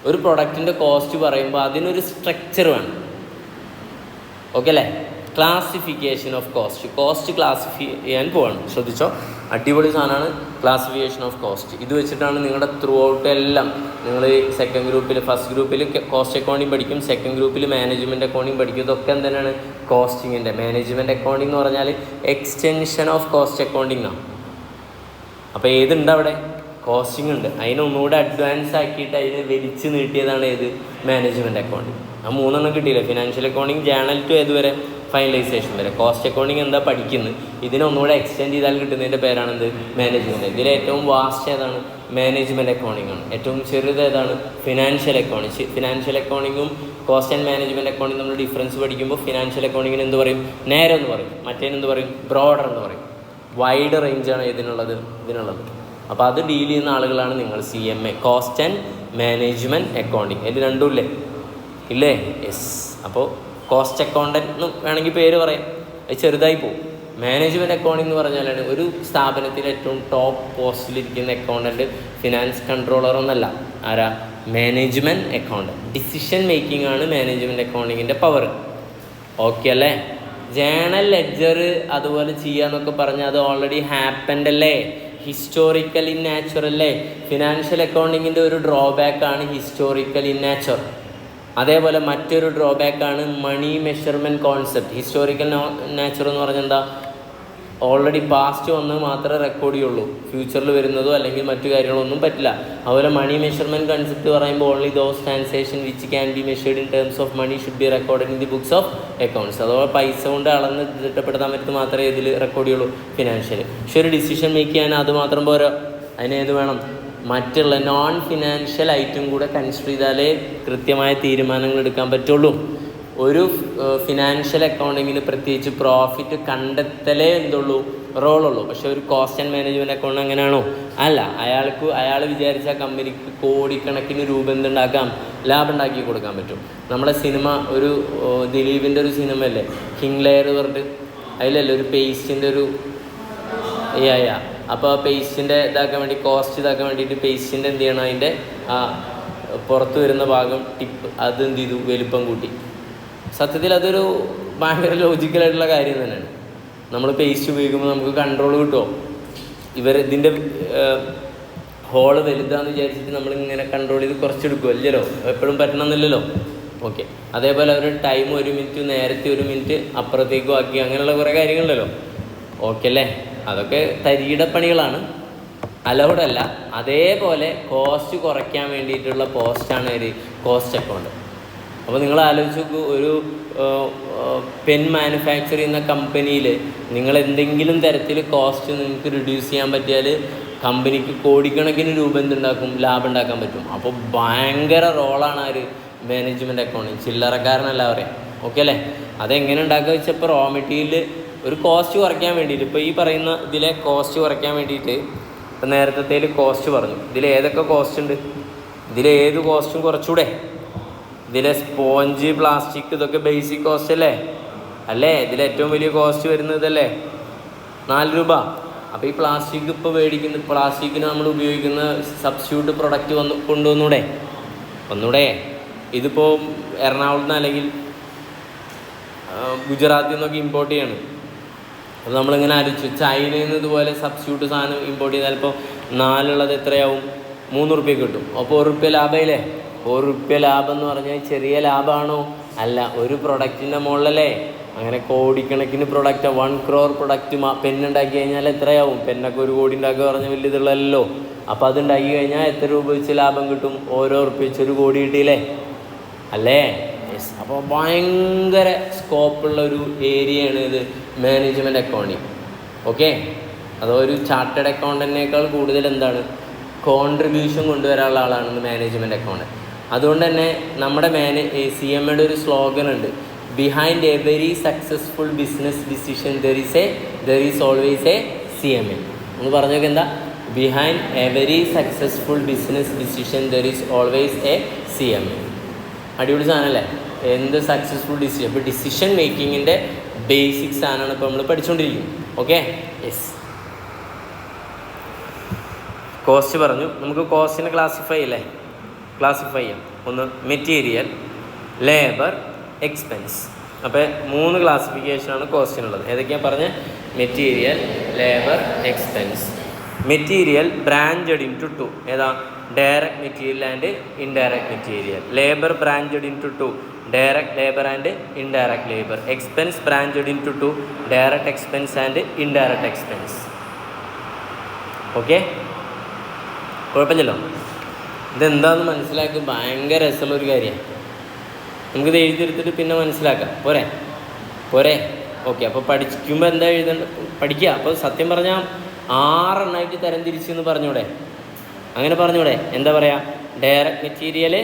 ഒരു പ്രൊഡക്റ്റിൻ്റെ കോസ്റ്റ് പറയുമ്പോൾ അതിനൊരു സ്ട്രക്ചർ വേണം. ഓക്കെ അല്ലേ? ക്ലാസിഫിക്കേഷൻ ഓഫ് കോസ്റ്റ് ക്ലാസിഫൈ ചെയ്യാൻ പോവാണ്. ശ്രദ്ധിച്ചോ, അടിപൊളി സാധനമാണ് ക്ലാസിഫിക്കേഷൻ ഓഫ് കോസ്റ്റ്. ഇത് വെച്ചിട്ടാണ് നിങ്ങളുടെ ത്രൂ ഔട്ട് എല്ലാം, നിങ്ങൾ സെക്കൻഡ് ഗ്രൂപ്പിൽ, ഫസ്റ്റ് ഗ്രൂപ്പിൽ കോസ്റ്റ് അക്കൗണ്ടിങ് പഠിക്കും, സെക്കൻഡ് ഗ്രൂപ്പിൽ മാനേജ്മെൻറ്റ് അക്കൗണ്ടിങ് പഠിക്കും. ഇതൊക്കെ എന്തിനാണ്? കോസ്റ്റിങ്ങിൻ്റെ. മാനേജ്മെൻറ്റ് അക്കൗണ്ടിങ് എന്ന് പറഞ്ഞാൽ എക്സ്റ്റെൻഷൻ ഓഫ് കോസ്റ്റ് അക്കൗണ്ടിങ് ആണ്. അപ്പോൾ ഏതുണ്ട് അവിടെ? കോസ്റ്റിംഗ് ഉണ്ട്. അതിനൊന്നുകൂടെ അഡ്വാൻസ് ആക്കിയിട്ട് അതിനെ വലിച്ച് നീട്ടിയതാണ് ഏത്? Management accounting. ആ 3 കിട്ടിയില്ല. ഫിനാൻഷ്യൽ അക്കൗണ്ടിങ് ജേണൽ ടു ഏതുവരെ? ഫൈനലൈസേഷൻ വരെ. കോസ്റ്റ് അക്കൗണ്ടിങ് എന്താ പഠിക്കുന്നത്, ഇതിനൊന്നുകൂടെ എക്സ്റ്റെൻഡ് ചെയ്താൽ കിട്ടുന്നതിൻ്റെ പേരാണെന്ത്? മാനേജ്മെൻറ്റ്. ഇതിലേറ്റവും വാസ്റ്റ് ഏതാണ്? മാനേജ്മെൻറ്റ് അക്കൗണ്ടിങ് ആണ്. ഏറ്റവും ചെറുത് ഏതാണ്? Financial accounting. ഫിനാൻഷ്യൽ അക്കൗണ്ടിങ്ങും കോസ്റ്റ് ആൻഡ് മാനേജ്മെൻറ്റ് അക്കൗണ്ടിങ് നമ്മൾ ഡിഫറൻസ് പഠിക്കുമ്പോൾ ഫിനാൻഷ്യൽ അക്കൗണ്ടിങ്ങിന് എന്ത് പറയും? നേരെ എന്ന് പറയും. മറ്റേനെന്ത് പറയും? ബ്രോഡർ എന്ന് പറയും. വൈഡ് റേഞ്ചാണ് ഇതിനുള്ളത്. അപ്പോൾ അത് ഡീൽ ചെയ്യുന്ന ആളുകളാണ് നിങ്ങൾ. CMA, cost and management accounting. അതിൽ രണ്ടും ഇല്ലേ? യെസ്. അപ്പോൾ കോസ്റ്റ് അക്കൗണ്ടൻറ്റ് എന്ന് വേണമെങ്കിൽ പേര് പറയാം, അത് ചെറുതായി പോകും. മാനേജ്മെൻറ്റ് അക്കൗണ്ടിങ് എന്ന് പറഞ്ഞാലാണ് ഒരു സ്ഥാപനത്തിൽ ഏറ്റവും ടോപ്പ് പോസ്റ്റിലിരിക്കുന്ന അക്കൗണ്ടൻറ്റ് ഫിനാൻസ് കൺട്രോളർ എന്നല്ല. ആരാ? Management accountant. ഡിസിഷൻ മേക്കിംഗ് ആണ് മാനേജ്മെൻറ്റ് അക്കൗണ്ടിങ്ങിൻ്റെ പവർ. ഓക്കെ അല്ലേ? ജേണൽ ലെഡ്ജർ അതുപോലെ ചെയ്യാന്നൊക്കെ പറഞ്ഞാൽ അത് ഓൾറെഡി ഹാപ്പൻഡ് അല്ലേ? ഹിസ്റ്റോറിക്കൽ ഇൻ നാച്ചർ അല്ലേ? ഫിനാൻഷ്യൽ അക്കൗണ്ടിങ്ങിൻ്റെ ഒരു ഡ്രോബാക്കാണ് ഹിസ്റ്റോറിക്കൽ ഇൻ നാച്ചർ. അതേപോലെ മറ്റൊരു ഡ്രോബാക്കാണ് money measurement concept. Historical nature എന്ന് പറഞ്ഞാൽ എന്താ? ഓൾറെഡി പാസ്റ്റ് വന്നത് മാത്രമേ റെക്കോർഡ് ചെയ്യുള്ളൂ, ഫ്യൂച്ചറിൽ വരുന്നതോ അല്ലെങ്കിൽ മറ്റു കാര്യങ്ങളൊന്നും പറ്റില്ല. അതുപോലെ മണി മെഷർമെൻറ്റ് കൺസെപ്റ്റ് പറയുമ്പോൾ only those transaction which can be measured in terms of money should be recorded in the books of accounts. അഥവാ പൈസ കൊണ്ട് അളന്ന് തിട്ടപ്പെടുത്താൻ പറ്റുന്നത് മാത്രമേ ഇതിൽ റെക്കോർഡ് ചെയ്യുള്ളൂ, ഫിനാൻഷ്യൽ. പക്ഷേ ഒരു ഡിസിഷൻ മേക്ക് ചെയ്യാൻ അത് മാത്രം പോരാ, അതിനേത് വേണം? മറ്റുള്ള നോൺ ഫിനാൻഷ്യൽ ഐറ്റം കൂടെ കൺസിഡർ ചെയ്താലേ കൃത്യമായ തീരുമാനങ്ങൾ എടുക്കാൻ പറ്റുള്ളൂ. ഒരു ഫിനാൻഷ്യൽ അക്കൗണ്ടിങ്ങിന് പ്രത്യേകിച്ച് പ്രോഫിറ്റ് കണ്ടെത്തലേ എന്തുള്ളൂ, റോളുള്ളൂ. പക്ഷേ ഒരു കോസ്റ്റ് ആൻഡ് മാനേജ്മെൻറ്റ് അക്കൗണ്ട് അങ്ങനെയാണോ? അല്ല. അയാൾ വിചാരിച്ച കമ്പനിക്ക് കോടിക്കണക്കിന് രൂപ എന്തുണ്ടാക്കാം, ലാഭം ഉണ്ടാക്കി കൊടുക്കാൻ പറ്റും. നമ്മുടെ സിനിമ, ഒരു ദിലീപിൻ്റെ ഒരു സിനിമ അല്ലേ കിങ് ലെയർ പറഞ്ഞിട്ട്, അതിലല്ലേ ഒരു പേസ്റ്റിൻ്റെ ഒരു അപ്പോൾ ആ പേസ്റ്റിൻ്റെ ഇതാക്കാൻ വേണ്ടി, കോസ്റ്റ് ഇതാക്കാൻ വേണ്ടിയിട്ട് പേസ്റ്റിൻ്റെ എന്ത് ചെയ്യണം, അതിൻ്റെ ആ പുറത്ത് വരുന്ന ഭാഗം ടിപ്പ് അത് എന്ത് ചെയ്തു, വലിപ്പം കൂട്ടി. സത്യത്തിൽ അതൊരു ഭയങ്കര ലോജിക്കലായിട്ടുള്ള കാര്യം തന്നെയാണ്. നമ്മൾ പേസ്റ്റ് ഉപയോഗിക്കുമ്പോൾ നമുക്ക് കൺട്രോൾ കിട്ടുമോ? ഇതിൻ്റെ ഹോള് വലുതാന്ന് വിചാരിച്ചിട്ട് നമ്മളിങ്ങനെ കൺട്രോൾ ചെയ്ത് കുറച്ചെടുക്കുമോ? ഇല്ലല്ലോ, എപ്പോഴും പറ്റണമെന്നില്ലല്ലോ. ഓക്കെ, അതേപോലെ അവർ ടൈം 1 മിനിറ്റ് നേരത്തെ 1 മിനിറ്റ് അപ്പുറത്തേക്കും ആക്കി, അങ്ങനെയുള്ള കുറേ കാര്യങ്ങളുണ്ടല്ലോ. ഓക്കെ അല്ലേ? അതൊക്കെ തരികിട പണികളാണ്, അലൗഡ് അല്ല. അതേപോലെ കോസ്റ്റ് കുറയ്ക്കാൻ വേണ്ടിയിട്ടുള്ള പോസ്റ്റാണ് ഒരു കോസ്റ്റ് അക്കൗണ്ട്. അപ്പോൾ നിങ്ങൾ ആലോചിച്ച് നോക്കൂ, ഒരു പെൻ മാനുഫാക്ചർ ചെയ്യുന്ന കമ്പനിയിൽ നിങ്ങൾ എന്തെങ്കിലും തരത്തിൽ കോസ്റ്റ് നിങ്ങൾക്ക് റിഡ്യൂസ് ചെയ്യാൻ പറ്റിയാൽ കമ്പനിക്ക് കോടിക്കണക്കിന് രൂപ എന്തുണ്ടാക്കും, ലാഭം ഉണ്ടാക്കാൻ പറ്റും. അപ്പോൾ ഭയങ്കര റോളാണ് ആ ഒരു മാനേജ്മെൻറ്റ് അക്കൗണ്ടിങ്. ചില്ലറക്കാരനല്ല പറയാം. ഓക്കെ അല്ലേ? അതെങ്ങനെ ഉണ്ടാക്കുക വെച്ചപ്പോൾ റോ മെറ്റീരിയൽ ഒരു കോസ്റ്റ് കുറയ്ക്കാൻ വേണ്ടിയിട്ട്, ഇപ്പോൾ ഈ പറയുന്ന ഇതിലെ കോസ്റ്റ് കുറയ്ക്കാൻ വേണ്ടിയിട്ട്, ഇപ്പം നേരത്തേൽ കോസ്റ്റ് പറഞ്ഞു, ഇതിൽ ഏതൊക്കെ കോസ്റ്റ് ഉണ്ട്, ഇതിലേത് കോസ്റ്റും കുറച്ചുകൂടെ? ഇതിലെ സ്പോഞ്ച്, പ്ലാസ്റ്റിക്, ഇതൊക്കെ ബേസിക് കോസ്റ്റ് അല്ലേ? ഇതിലേറ്റവും വലിയ കോസ്റ്റ് വരുന്നതല്ലേ 4 രൂപ. അപ്പോൾ ഈ പ്ലാസ്റ്റിക് ഇപ്പോൾ മേടിക്കുന്ന പ്ലാസ്റ്റിക്കിന് നമ്മൾ ഉപയോഗിക്കുന്ന സബ്സ്റ്റിറ്റ്യൂട്ട് പ്രൊഡക്റ്റ് ഒന്നൂടെ ഇതിപ്പോൾ എറണാകുളത്ത് നിന്ന് അല്ലെങ്കിൽ ഗുജറാത്തിൽ നിന്നൊക്കെ ഇമ്പോർട്ട് ചെയ്യാണ്. അത് നമ്മളിങ്ങനെ ആലോചിച്ചു, ചൈനയിൽ നിന്ന് ഇതുപോലെ സബ്സ്റ്റിറ്റ്യൂട്ട് സാധനം ഇമ്പോർട്ട് ചെയ്താൽ ഇപ്പോൾ 4 ഉള്ളത് എത്രയാവും? 3 റുപ്യക്ക് കിട്ടും. അപ്പോൾ 1 റുപ്യ ലാഭമില്ലേ? 1 റുപ്യ ലാഭം എന്ന് പറഞ്ഞാൽ ചെറിയ ലാഭമാണോ? അല്ല. ഒരു പ്രൊഡക്റ്റിൻ്റെ മുകളിലല്ലേ? അങ്ങനെ കോടിക്കണക്കിന് പ്രൊഡക്റ്റ്, 1 crore പ്രൊഡക്റ്റ് പെന്നുണ്ടാക്കി കഴിഞ്ഞാൽ എത്രയാവും? പെന്നൊക്കെ 1 കോടി ഉണ്ടാക്കുക പറഞ്ഞാൽ വലിയ ഇതുള്ളല്ലോ. അപ്പോൾ അതുണ്ടാക്കി കഴിഞ്ഞാൽ എത്ര രൂപ വെച്ച് ലാഭം കിട്ടും? ഓരോ റുപ്യ വെച്ച് 1 കോടി കിട്ടിയില്ലേ? അല്ലേ? യെസ്. അപ്പോൾ ഭയങ്കര സ്കോപ്പുള്ള ഒരു ഏരിയയാണ് ഇത് മാനേജ്മെൻറ്റ് അക്കൗണ്ടിങ്. ഓക്കെ, അതോ ഒരു ചാർട്ടേഡ് അക്കൗണ്ടൻറ്റിനേക്കാൾ കൂടുതൽ എന്താണ് കോൺട്രിബ്യൂഷൻ കൊണ്ടുവരാനുള്ള ആളാണ് മാനേജ്മെൻറ്റ് അക്കൗണ്ട്. അതുകൊണ്ട് തന്നെ നമ്മുടെ CMAയുടെ ഒരു സ്ലോഗൻ ഉണ്ട്, behind every successful business decision there is always A CMA. ഒന്ന് പറഞ്ഞൊക്കെ എന്താ? Behind every successful business decision there is always A CMA. അടിപൊളി സാധനമല്ലേ? എന്ത് സക്സസ്ഫുൾ ഡിസിഷൻ, ഇപ്പോൾ ഡിസിഷൻ മേക്കിങ്ങിൻ്റെ ബേസിക് സാധനമാണ് ഇപ്പോൾ നമ്മൾ പഠിച്ചുകൊണ്ടിരിക്കുന്നത്. Okay, yes. കോസ്റ്റ് പറഞ്ഞു. നമുക്ക് കോസ്റ്റിനെ ക്ലാസിഫൈ ചെയ്യാം. ഒന്ന് മെറ്റീരിയൽ, ലേബർ, എക്സ്പെൻസ്. അപ്പോൾ 3 ക്ലാസിഫിക്കേഷനാണ് കോസ്റ്റിനുള്ളത്. ഏതൊക്കെയാണ് പറഞ്ഞത്? Material, labour, expense. Material branched into 2. ഏതാ? Direct material and indirect material. Labour branched into 2, direct labour and indirect labour. Expense branched into 2, direct expense and indirect expense. Okay, കുഴപ്പമില്ലല്ലോ. ഇതെന്താണെന്ന് മനസ്സിലാക്കി ഭയങ്കര രസമുള്ളൊരു കാര്യമാണ്. നമുക്കിത് എഴുതിയെടുത്തിട്ട് പിന്നെ മനസ്സിലാക്കാം. പോരെ? ഓക്കെ, അപ്പോൾ പഠിക്കുമ്പോൾ എന്താ പഠിക്കുക. അപ്പോൾ സത്യം പറഞ്ഞാൽ 6 എണ്ണമായിട്ട് തരം തിരിച്ചെന്ന് പറഞ്ഞൂടെ? അങ്ങനെ പറഞ്ഞൂടെ? എന്താ പറയുക? Direct material,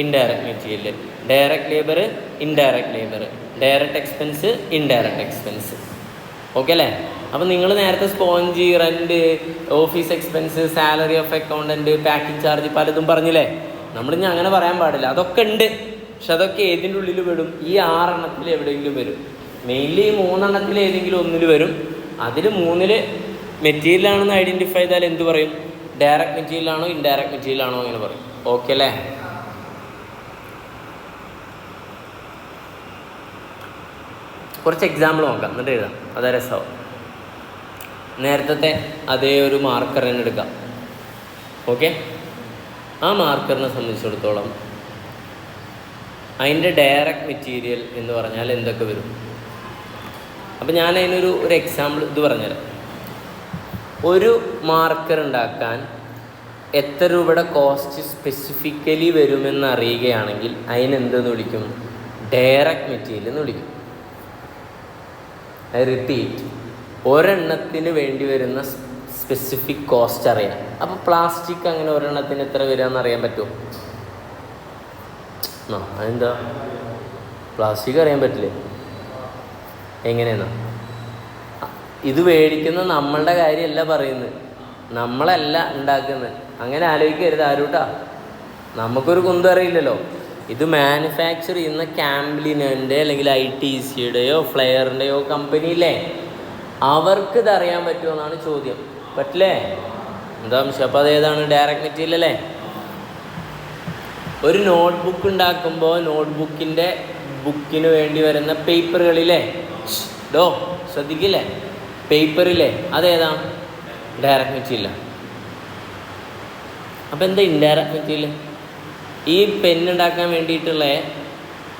indirect material, direct labour, indirect labour, direct expense, indirect expense. Okay അല്ലേ? അപ്പോൾ നിങ്ങൾ നേരത്തെ sponge, rent, office expense, salary of accountant, packing charge പലതും പറഞ്ഞില്ലേ? നമ്മളിനി അങ്ങനെ പറയാൻ പാടില്ല. അതൊക്കെ ഉണ്ട്. പക്ഷെ അതൊക്കെ ഏതിൻ്റെ ഉള്ളിൽ പെടും? ഈ 6 എണ്ണത്തിൽ എവിടെയെങ്കിലും വരും. മെയിൻലി 3 എണ്ണത്തിൽ ഏതെങ്കിലും ഒന്നിൽ വരും. അതിൽ 3 മെറ്റീരിയലാണെന്ന് ഐഡൻറ്റിഫൈ ചെയ്താൽ എന്ത് പറയും? ഡയറക്റ്റ് മെറ്റീരിയലാണോ ഇൻഡയറക്റ്റ് മെറ്റീരിയലാണോ അങ്ങനെ പറയും. ഓക്കെ അല്ലേ? കുറച്ച് എക്സാമ്പിൾ നോക്കാം, എന്നിട്ട് എഴുതാം. അതാ രസമാവും. നേരത്തെ അതേ ഒരു മാർക്കർ തന്നെ എടുക്കാം. ഓക്കെ, ആ മാർക്കറിനെ സംബന്ധിച്ചിടത്തോളം അതിൻ്റെ ഡയറക്റ്റ് മെറ്റീരിയൽ എന്ന് പറഞ്ഞാൽ എന്തൊക്കെ വരും? അപ്പം ഞാൻ അതിനൊരു എക്സാമ്പിൾ പറഞ്ഞുതരാം. ഒരു മാർക്കർ ഉണ്ടാക്കാൻ എത്ര രൂപയുടെ കോസ്റ്റ് സ്പെസിഫിക്കലി വരുമെന്ന് അറിയുകയാണെങ്കിൽ അതിനെന്തെന്ന് വിളിക്കും? ഡയറക്റ്റ് മെറ്റീരിയൽ എന്ന് വിളിക്കും. ഐ റിപ്പീറ്റ്, ഒരെണ്ണത്തിന് വേണ്ടി വരുന്ന സ്പെസിഫിക് കോസ്റ്റ് അറിയാം. അപ്പോൾ പ്ലാസ്റ്റിക് അങ്ങനെ ഒരെണ്ണത്തിന് എത്ര വരിക എന്ന് അറിയാൻ പറ്റുമോ? അതെന്താ പ്ലാസ്റ്റിക് അറിയാൻ പറ്റില്ലേ? എങ്ങനെയാണോ? ഇത് മേടിക്കുന്ന നമ്മളുടെ കാര്യമല്ല പറയുന്നത്, നമ്മളല്ല ഉണ്ടാക്കുന്നത്. അങ്ങനെ ആലോചിക്കരുത് ആരൂട്ടാ, നമുക്കൊരു കുന്തും അറിയില്ലല്ലോ. ഇത് മാനുഫാക്ചർ ചെയ്യുന്ന ക്യാംലിൻ്റെ അല്ലെങ്കിൽ ITCയുടെയോ ഫ്ലെയറിൻ്റെയോ കമ്പനിയില്ലേ, അവർക്ക് ഇതറിയാൻ പറ്റുമോ എന്നാണ് ചോദ്യം. പറ്റില്ലേ? എന്താ അംശം? അപ്പോൾ അതേതാണ്? ഡയറക്റ്റ് മെറ്റീരിയൽ അല്ലേ. ഒരു നോട്ട്ബുക്ക് ഉണ്ടാക്കുമ്പോൾ നോട്ട്ബുക്കിൻ്റെ ബുക്കിന് വേണ്ടി വരുന്ന പേപ്പറുകളില്ലേ, ശ്രദ്ധിക്കില്ലേ, പേപ്പറില്ലേ, അതേതാ? Direct material. അപ്പോൾ എന്താ ഇൻഡയറക്റ്റ് മെറ്റീരിയൽ? ഈ പെന്നുണ്ടാക്കാൻ വേണ്ടിയിട്ടുള്ള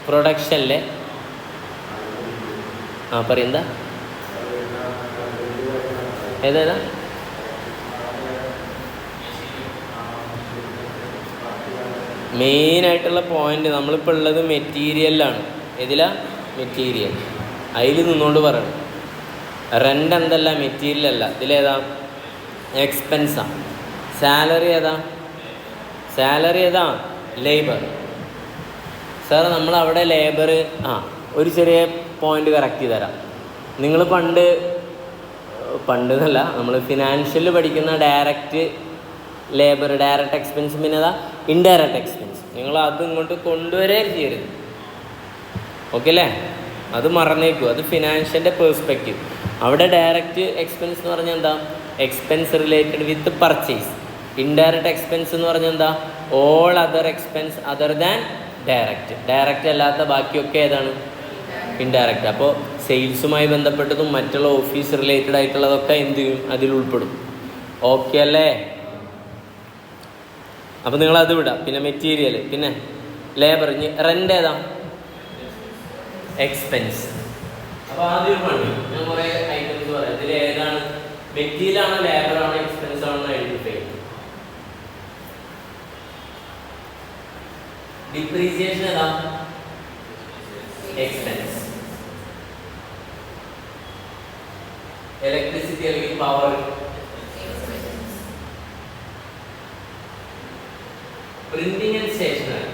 പ്രൊഡക്ഷനിലെ പറയുന്നതാ ഏതേതാ? മെയിനായിട്ടുള്ള പോയിന്റ് നമ്മളിപ്പോൾ ഉള്ളത് മെറ്റീരിയലിലാണ്. ഏതിലാ? മെറ്റീരിയൽ. അതിൽ നിന്നുകൊണ്ട് പറയണം. റെൻ്റ് എന്തല്ല? മെറ്റീരിയൽ അല്ല. ഇതിലേതാ? എക്സ്പെൻസാണ്. സാലറി ഏതാ? സാലറി ഏതാ? ലേബർ. സാർ നമ്മളവിടെ ലേബർ ഒരു ചെറിയ പോയിന്റ് കറക്റ്റ് ചെയ്ത് തരാം. നിങ്ങൾ പണ്ട് എന്നല്ല, നമ്മൾ ഫിനാൻഷ്യൽ പഠിക്കുന്ന ഡയറക്റ്റ് ലേബർ, ഡയറക്റ്റ് എക്സ്പെൻസ്, പിന്നെ അതാ ഇൻഡയറക്റ്റ് എക്സ്പെൻസ്. നിങ്ങൾ അത് ഇങ്ങോട്ട് കൊണ്ടുവരേ ചെയ്യരുത്. ഓക്കെ അല്ലേ? അത് മറന്നേക്കും. അത് ഫിനാൻഷ്യലിൻ്റെ പേഴ്സ്പെക്റ്റീവ്. അവിടെ ഡയറക്റ്റ് എക്സ്പെൻസ് എന്ന് പറഞ്ഞാൽ എന്താ? Expense related with purchase. Indirect expense എന്ന് പറഞ്ഞാൽ എന്താ? All other expense other than direct. Direct അല്ലാത്ത ബാക്കിയൊക്കെ ഏതാണ്? ഇൻഡയറക്റ്റ്. അപ്പോൾ സെയിൽസുമായി ബന്ധപ്പെട്ടതും മറ്റുള്ള ഓഫീസ് റിലേറ്റഡ് ആയിട്ടുള്ളതൊക്കെ എന്ത് ചെയ്യും? അതിൽ ഉൾപ്പെടും. ഓക്കെ അല്ലേ? അപ്പോൾ നിങ്ങളത് വിടാം. പിന്നെ മെറ്റീരിയൽ, പിന്നെ ലേബർ. റെൻ്റ് ഏതാ? എക്സ്പെൻസ്. അപ്പോൾ ആദ്യം പണി ഞാൻ കുറേ ഐറ്റംസ് പറയാം. ഇതിൽ ഏതാണ് മെറ്റീരിയലാണോ ലേബറാണോ എക്സ്പെൻസ് ആണോ ഐഡൻറ്റിഫൈ ചെയ്യും. ഡിപ്രീസിയേഷൻ ഏതാ? എക്സ്പെൻസ്. ഇലക്ട്രിസിറ്റി അല്ലെങ്കിൽ power, printing and stationery,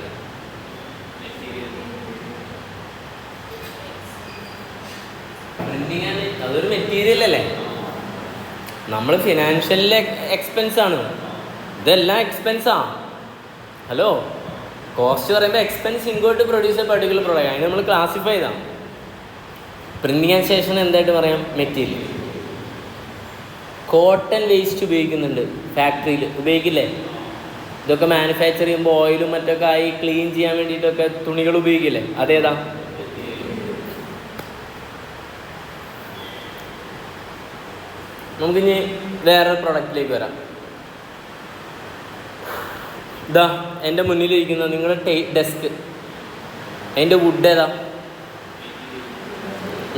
printing and അതൊരു മെറ്റീരിയൽ അല്ലേ. നമ്മൾ ഫിനാൻഷ്യലിലെ എക്സ്പെൻസ് ആണ്, ഇതെല്ലാം എക്സ്പെൻസാ. ഹലോ, കോസ്റ്റ് പറയുമ്പോൾ expense incurred to produce a particular product, അതിന് നമ്മൾ ക്ലാസിഫൈ ചെയ്താണ്. പ്രിന്റിംഗ് ആൻഡ് സ്റ്റേഷൻ എന്തായിട്ട് പറയാം? മെറ്റീരിയൽ. കോട്ടൺ വേസ്റ്റ് ഉപയോഗിക്കുന്നുണ്ട് ഫാക്ടറിയിൽ, ഉപയോഗിക്കില്ലേ? ഇതൊക്കെ മാനുഫാക്ചർ ചെയ്യുമ്പോൾ ഓയിലും മറ്റൊക്കെ ആയി ക്ലീൻ ചെയ്യാൻ വേണ്ടിയിട്ടൊക്കെ തുണികൾ ഉപയോഗിക്കില്ലേ? അതേതാ? നമുക്കിനി വേറൊരു പ്രൊഡക്റ്റിലേക്ക് വരാം. ഇതാ എൻ്റെ മുന്നിലിരിക്കുന്ന നിങ്ങളുടെ ഡെസ്ക്, അതിൻ്റെ വുഡ് ഏതാ?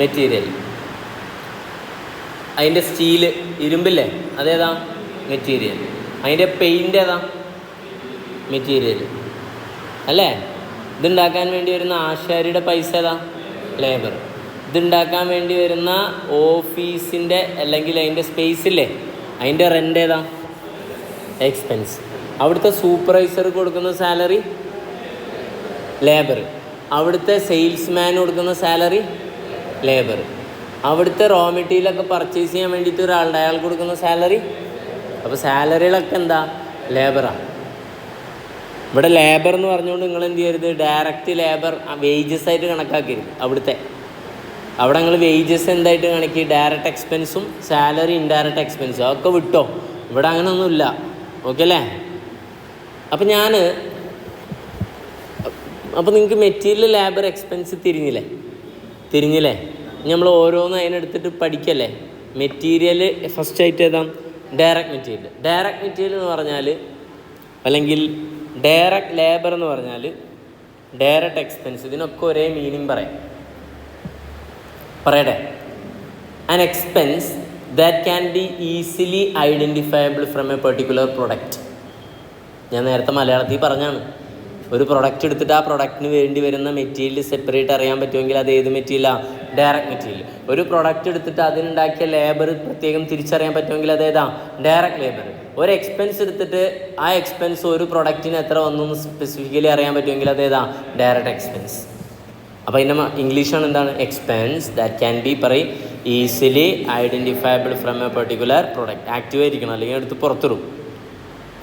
മെറ്റീരിയൽ. അതിൻ്റെ സ്റ്റീല്, ഇരുമ്പില്ലേ, അതേതാ? മെറ്റീരിയൽ. അതിൻ്റെ പെയിൻ്റ് ഏതാ? മെറ്റീരിയൽ അല്ലേ? ഇതുണ്ടാക്കാൻ വേണ്ടി വരുന്ന ആശാരിയുടെ പൈസ ഏതാ? ലേബർ. ഇതുണ്ടാക്കാൻ വേണ്ടി വരുന്ന ഓഫീസിൻ്റെ അല്ലെങ്കിൽ അതിൻ്റെ സ്പേസില്ലേ, അതിൻ്റെ റെൻ്റ് ഏതാ? എക്സ്പെൻസ്. അവിടുത്തെ സൂപ്പർവൈസർ കൊടുക്കുന്ന സാലറി ലേബർ. അവിടുത്തെ സെയിൽസ്മാൻ കൊടുക്കുന്ന സാലറി ലേബർ. അവിടുത്തെ റോ മെറ്റീരിയലൊക്കെ പർച്ചേസ് ചെയ്യാൻ വേണ്ടിയിട്ട് ഒരാളുടെ അയാൾ കൊടുക്കുന്ന സാലറി. അപ്പോൾ സാലറികളൊക്കെ എന്താ? ലേബറാണ്. ഇവിടെ ലേബർ എന്ന് പറഞ്ഞുകൊണ്ട് നിങ്ങൾ എന്ത് ചെയ്യരുത്? ഡയറക്റ്റ് ലേബർ വേജസ് ആയിട്ട് കണക്കാക്കരുത്. അവിടെ നിങ്ങൾ വേജസ് എന്തായിട്ട് കണക്കി? ഡയറക്റ്റ് എക്സ്പെൻസും സാലറി ഇൻഡയറക്റ്റ് എക്സ്പെൻസും അതൊക്കെ വിട്ടോ. ഇവിടെ അങ്ങനെയൊന്നുമില്ല. ഓക്കെ അല്ലേ? അപ്പോൾ നിങ്ങൾക്ക് മെറ്റീരിയൽ ലേബർ എക്സ്പെൻസ് തിരിഞ്ഞില്ലേ? നമ്മൾ ഓരോന്നും അതിനെടുത്തിട്ട് പഠിക്കല്ലേ. മെറ്റീരിയൽ ഫസ്റ്റ് ആയിട്ട് ഏതാ? Direct material. ഡയറക്റ്റ് മെറ്റീരിയൽ എന്ന് പറഞ്ഞാൽ, അല്ലെങ്കിൽ ഡയറക്റ്റ് ലേബർ എന്ന് പറഞ്ഞാൽ ഡയറക്റ്റ് എക്സ്പെൻസ്. ഇതിനൊക്കെ ഒരേ മീനിങ് പറയട്ടെ. An expense that can be easily identifiable from a particular product. ഞാൻ നേരത്തെ മലയാളത്തിൽ പറഞ്ഞാണ്. ഒരു പ്രൊഡക്റ്റ് എടുത്തിട്ട് ആ പ്രൊഡക്റ്റിന് വേണ്ടി വരുന്ന മെറ്റീരിയൽ സെപ്പറേറ്റ് അറിയാൻ പറ്റുമെങ്കിൽ അത് ഏത് മെറ്റീരിയലാണ്? Direct material. ഒരു പ്രൊഡക്റ്റ് എടുത്തിട്ട് അതിനുണ്ടാക്കിയ ലേബർ പ്രത്യേകം തിരിച്ചറിയാൻ പറ്റുമെങ്കിൽ അതേതാ? Direct labour. ഒരു എക്സ്പെൻസ് എടുത്തിട്ട് ആ എക്സ്പെൻസ് ഒരു പ്രൊഡക്റ്റിന് എത്ര വന്നു എന്ന് സ്പെസിഫിക്കലി അറിയാൻ പറ്റുമെങ്കിൽ അതേതാ? Direct expense. അപ്പോൾ അതിൻ്റെ ഇംഗ്ലീഷാണ് എന്താണ്? എക്സ്പെൻസ് ദാറ്റ് ക്യാൻ ബി പറയും easily identifiable from a particular product. Active ആയിരിക്കണം, അല്ലെങ്കിൽ എടുത്ത് പുറത്തിടും.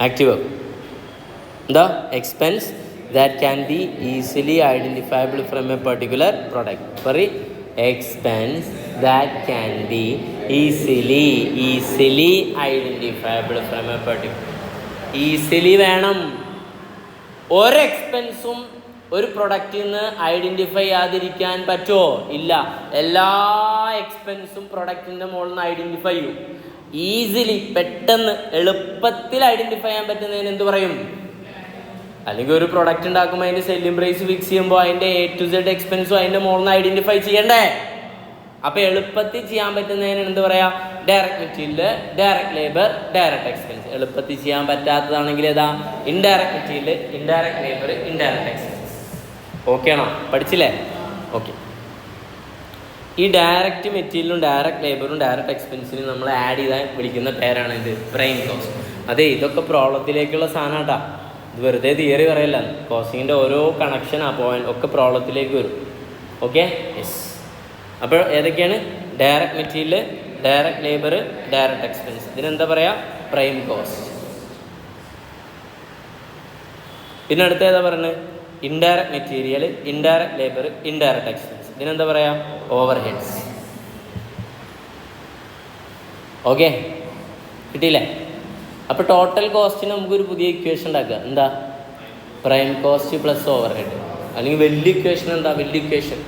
ആക്റ്റീവ് എന്താ? Expense that can be easily identifiable from a particular product. പറയും expense that can be easily identifiable from a particular. Easily വേണം. ഒരു എക്സ്പെൻസും ഒരു പ്രൊഡക്റ്റിൽ നിന്ന് ഐഡൻറ്റിഫൈ ചെയ്യാതിരിക്കാൻ പറ്റുമോ? ഇല്ല. എല്ലാ എക്സ്പെൻസും പ്രൊഡക്റ്റിൻ്റെ മുകളിൽ നിന്ന് ഐഡൻറ്റിഫൈ ചെയ്യും. ഈസിലി, പെട്ടെന്ന്, എളുപ്പത്തിൽ ഐഡൻറ്റിഫൈ ചെയ്യാൻ പറ്റുന്നതിന് എന്ത് പറയും? അല്ലെങ്കിൽ ഒരു പ്രൊഡക്റ്റ് ഉണ്ടാക്കുമ്പോൾ അതിൻ്റെ സെല്ലിംഗ് പ്രൈസ് ഫിക്സ് ചെയ്യുമ്പോൾ അതിൻ്റെ A to Z എക്സ്പെൻസും അതിൻ്റെ മുകളിൽ നിന്ന് ഐഡൻറ്റിഫൈ ചെയ്യണ്ടേ? അപ്പോൾ എളുപ്പത്തിൽ ചെയ്യാൻ പറ്റുന്നതിന് എന്ത് പറയാം? Direct material, direct labour, direct expense. എളുപ്പത്തിൽ ചെയ്യാൻ പറ്റാത്തതാണെങ്കിൽ ഏതാ? Indirect material, indirect labour, indirect expense. Okay ആണോ? പഠിച്ചില്ലേ? ഓക്കെ. ഈ ഡയറക്റ്റ് മെറ്റീരിയലും ഡയറക്റ്റ് ലേബറും ഡയറക്റ്റ് എക്സ്പെൻസിനും നമ്മൾ ആഡ് ചെയ്താൽ വിളിക്കുന്ന പേരാണ് ഇത് പ്രൈം കോസ്റ്റ്. അതെ, ഇതൊക്കെ പ്രോബ്ലത്തിലേക്കുള്ള സാധനം കേട്ടോ. ഇത് വെറുതെ തിയറി പറയല്ല. കോസ്റ്റിങ്ങിൻ്റെ ഓരോ കണക്ഷൻ ആ പോയിന്റ് ഒക്കെ പ്രോബ്ലത്തിലേക്ക് വരും. Okay, yes. അപ്പോൾ ഏതൊക്കെയാണ്? Direct material, direct labour, direct expense. ഇതിനെന്താ പറയുക? Prime cost. പിന്നെ അടുത്ത ഏതാ പറയുന്നത്? Indirect material, indirect labour, indirect expense. ഇതിനെന്താ പറയുക? Over heads. ഓക്കെ, കിട്ടിയില്ലേ? അപ്പോൾ ടോട്ടൽ കോസ്റ്റിന് നമുക്കൊരു പുതിയ ഇക്വേഷൻ ഉണ്ടാക്കുക. എന്താ? Prime cost plus over head. അല്ലെങ്കിൽ വലിയ ഇക്വേഷൻ എന്താ? വലിയ ഇക്വേഷൻ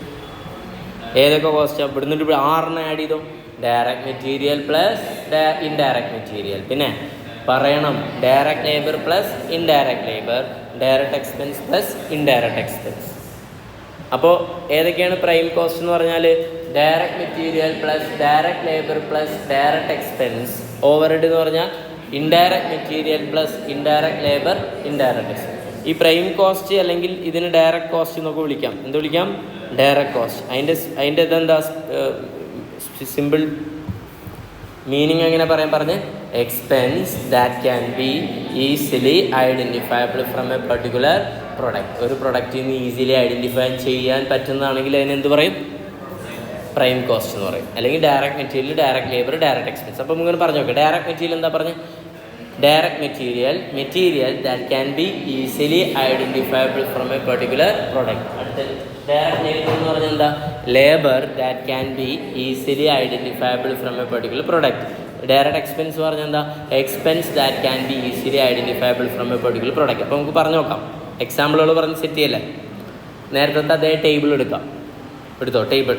ഏതൊക്കെ കോസ്റ്റാണ്? ഇവിടുന്ന് ഇവിടെ 6 ആഡ് ചെയ്തോ. Direct material plus indirect material. പിന്നെ പറയണം direct labour plus indirect labour, direct expense plus indirect expense. അപ്പോൾ ഏതൊക്കെയാണ് പ്രൈം കോസ്റ്റ് എന്ന് പറഞ്ഞാൽ? Direct material plus direct labour plus direct expense. Over head എന്ന് പറഞ്ഞാൽ indirect material plus indirect labour, indirect expense. ഈ prime cost അല്ലെങ്കിൽ ഇതിന് direct cost എന്നൊക്കെ വിളിക്കാം. എന്ത് വിളിക്കാം? Direct cost. അതിൻ്റെ ഇതെന്താ? സിമ്പിൾ മീനിങ് എങ്ങനെ പറഞ്ഞ് expense that can be easily identifiable from a particular product. ഒരു പ്രൊഡക്റ്റിൽ നിന്ന് ഈസിലി ഐഡൻറ്റിഫൈ ചെയ്യാൻ പറ്റുന്നതാണെങ്കിൽ അതിനെന്ത് പറയും? പ്രൈം കോസ്റ്റ് എന്ന് പറയും. അല്ലെങ്കിൽ direct material, direct labour, direct expense. അപ്പോൾ ഇങ്ങനെ പറഞ്ഞു നോക്കാം. ഡയറക്റ്റ് മെറ്റീരിയൽ എന്താ പറഞ്ഞ്? Direct material that can be easily identifiable from a particular product. അടുത്ത ഡയറക്റ്റ് ലേബർ എന്ന് പറഞ്ഞാൽ എന്താ? Labour that can be easily identifiable from a particular product. Direct expense പറഞ്ഞാൽ എന്താ? Expense that can be easily identifiable from a particular product. അപ്പോൾ നമുക്ക് പറഞ്ഞു നോക്കാം. എക്സാമ്പിളുകൾ പറഞ്ഞ് സെറ്റ് ചെയ്യല്ലേ? നേരത്തെ അതേ ടേബിൾ എടുക്കാം. എടുത്തോ, ടേബിൾ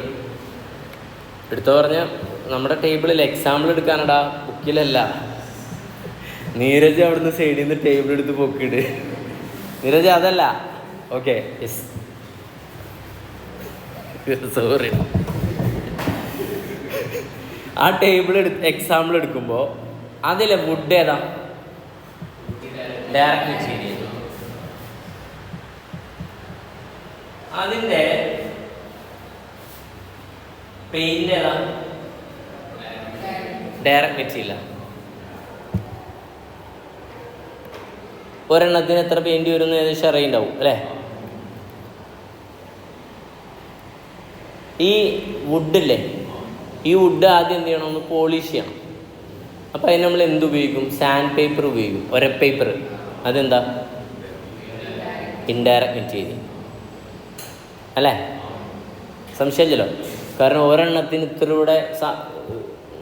എടുത്തോ പറഞ്ഞാൽ നമ്മുടെ ടേബിളിൽ എക്സാമ്പിൾ എടുക്കാനടാ, ബുക്കിലല്ല. നീരജ് അവിടുന്ന് സൈഡിൽ നിന്ന് ടേബിൾ എടുത്ത് പൊക്കിയിട്. നീരജ് അതല്ല. Okay, yes, sorry. ആ ടേബിൾ എക്സാമ്പിൾ എടുക്കുമ്പോൾ അതിലെ വുഡ് ഏതാ? Direct material. അതിൻ്റെ പെയിന്റ് ഏതാ? Direct material. ഒരെണ്ണത്തിന് എത്ര പെയിന്റ് വരുമെന്ന് ഏകദേശം അറിയുണ്ടാവും അല്ലേ? ഈ വുഡില്ലേ, ഈ വുഡ് ആദ്യം എന്ത് ചെയ്യണം? ഒന്ന് പോളിഷ് ചെയ്യണം. അപ്പോൾ അതിന് നമ്മൾ എന്ത് ഉപയോഗിക്കും? സാൻഡ് പേപ്പർ ഉപയോഗിക്കും, ഒരപ്പേപ്പർ. അതെന്താ? ഇൻഡയറക്റ്റ് മെറ്റീരിയൽ അല്ലേ? സംശയമില്ലല്ലോ. കാരണം ഒരെണ്ണത്തിന് ഇത്രയൂടെ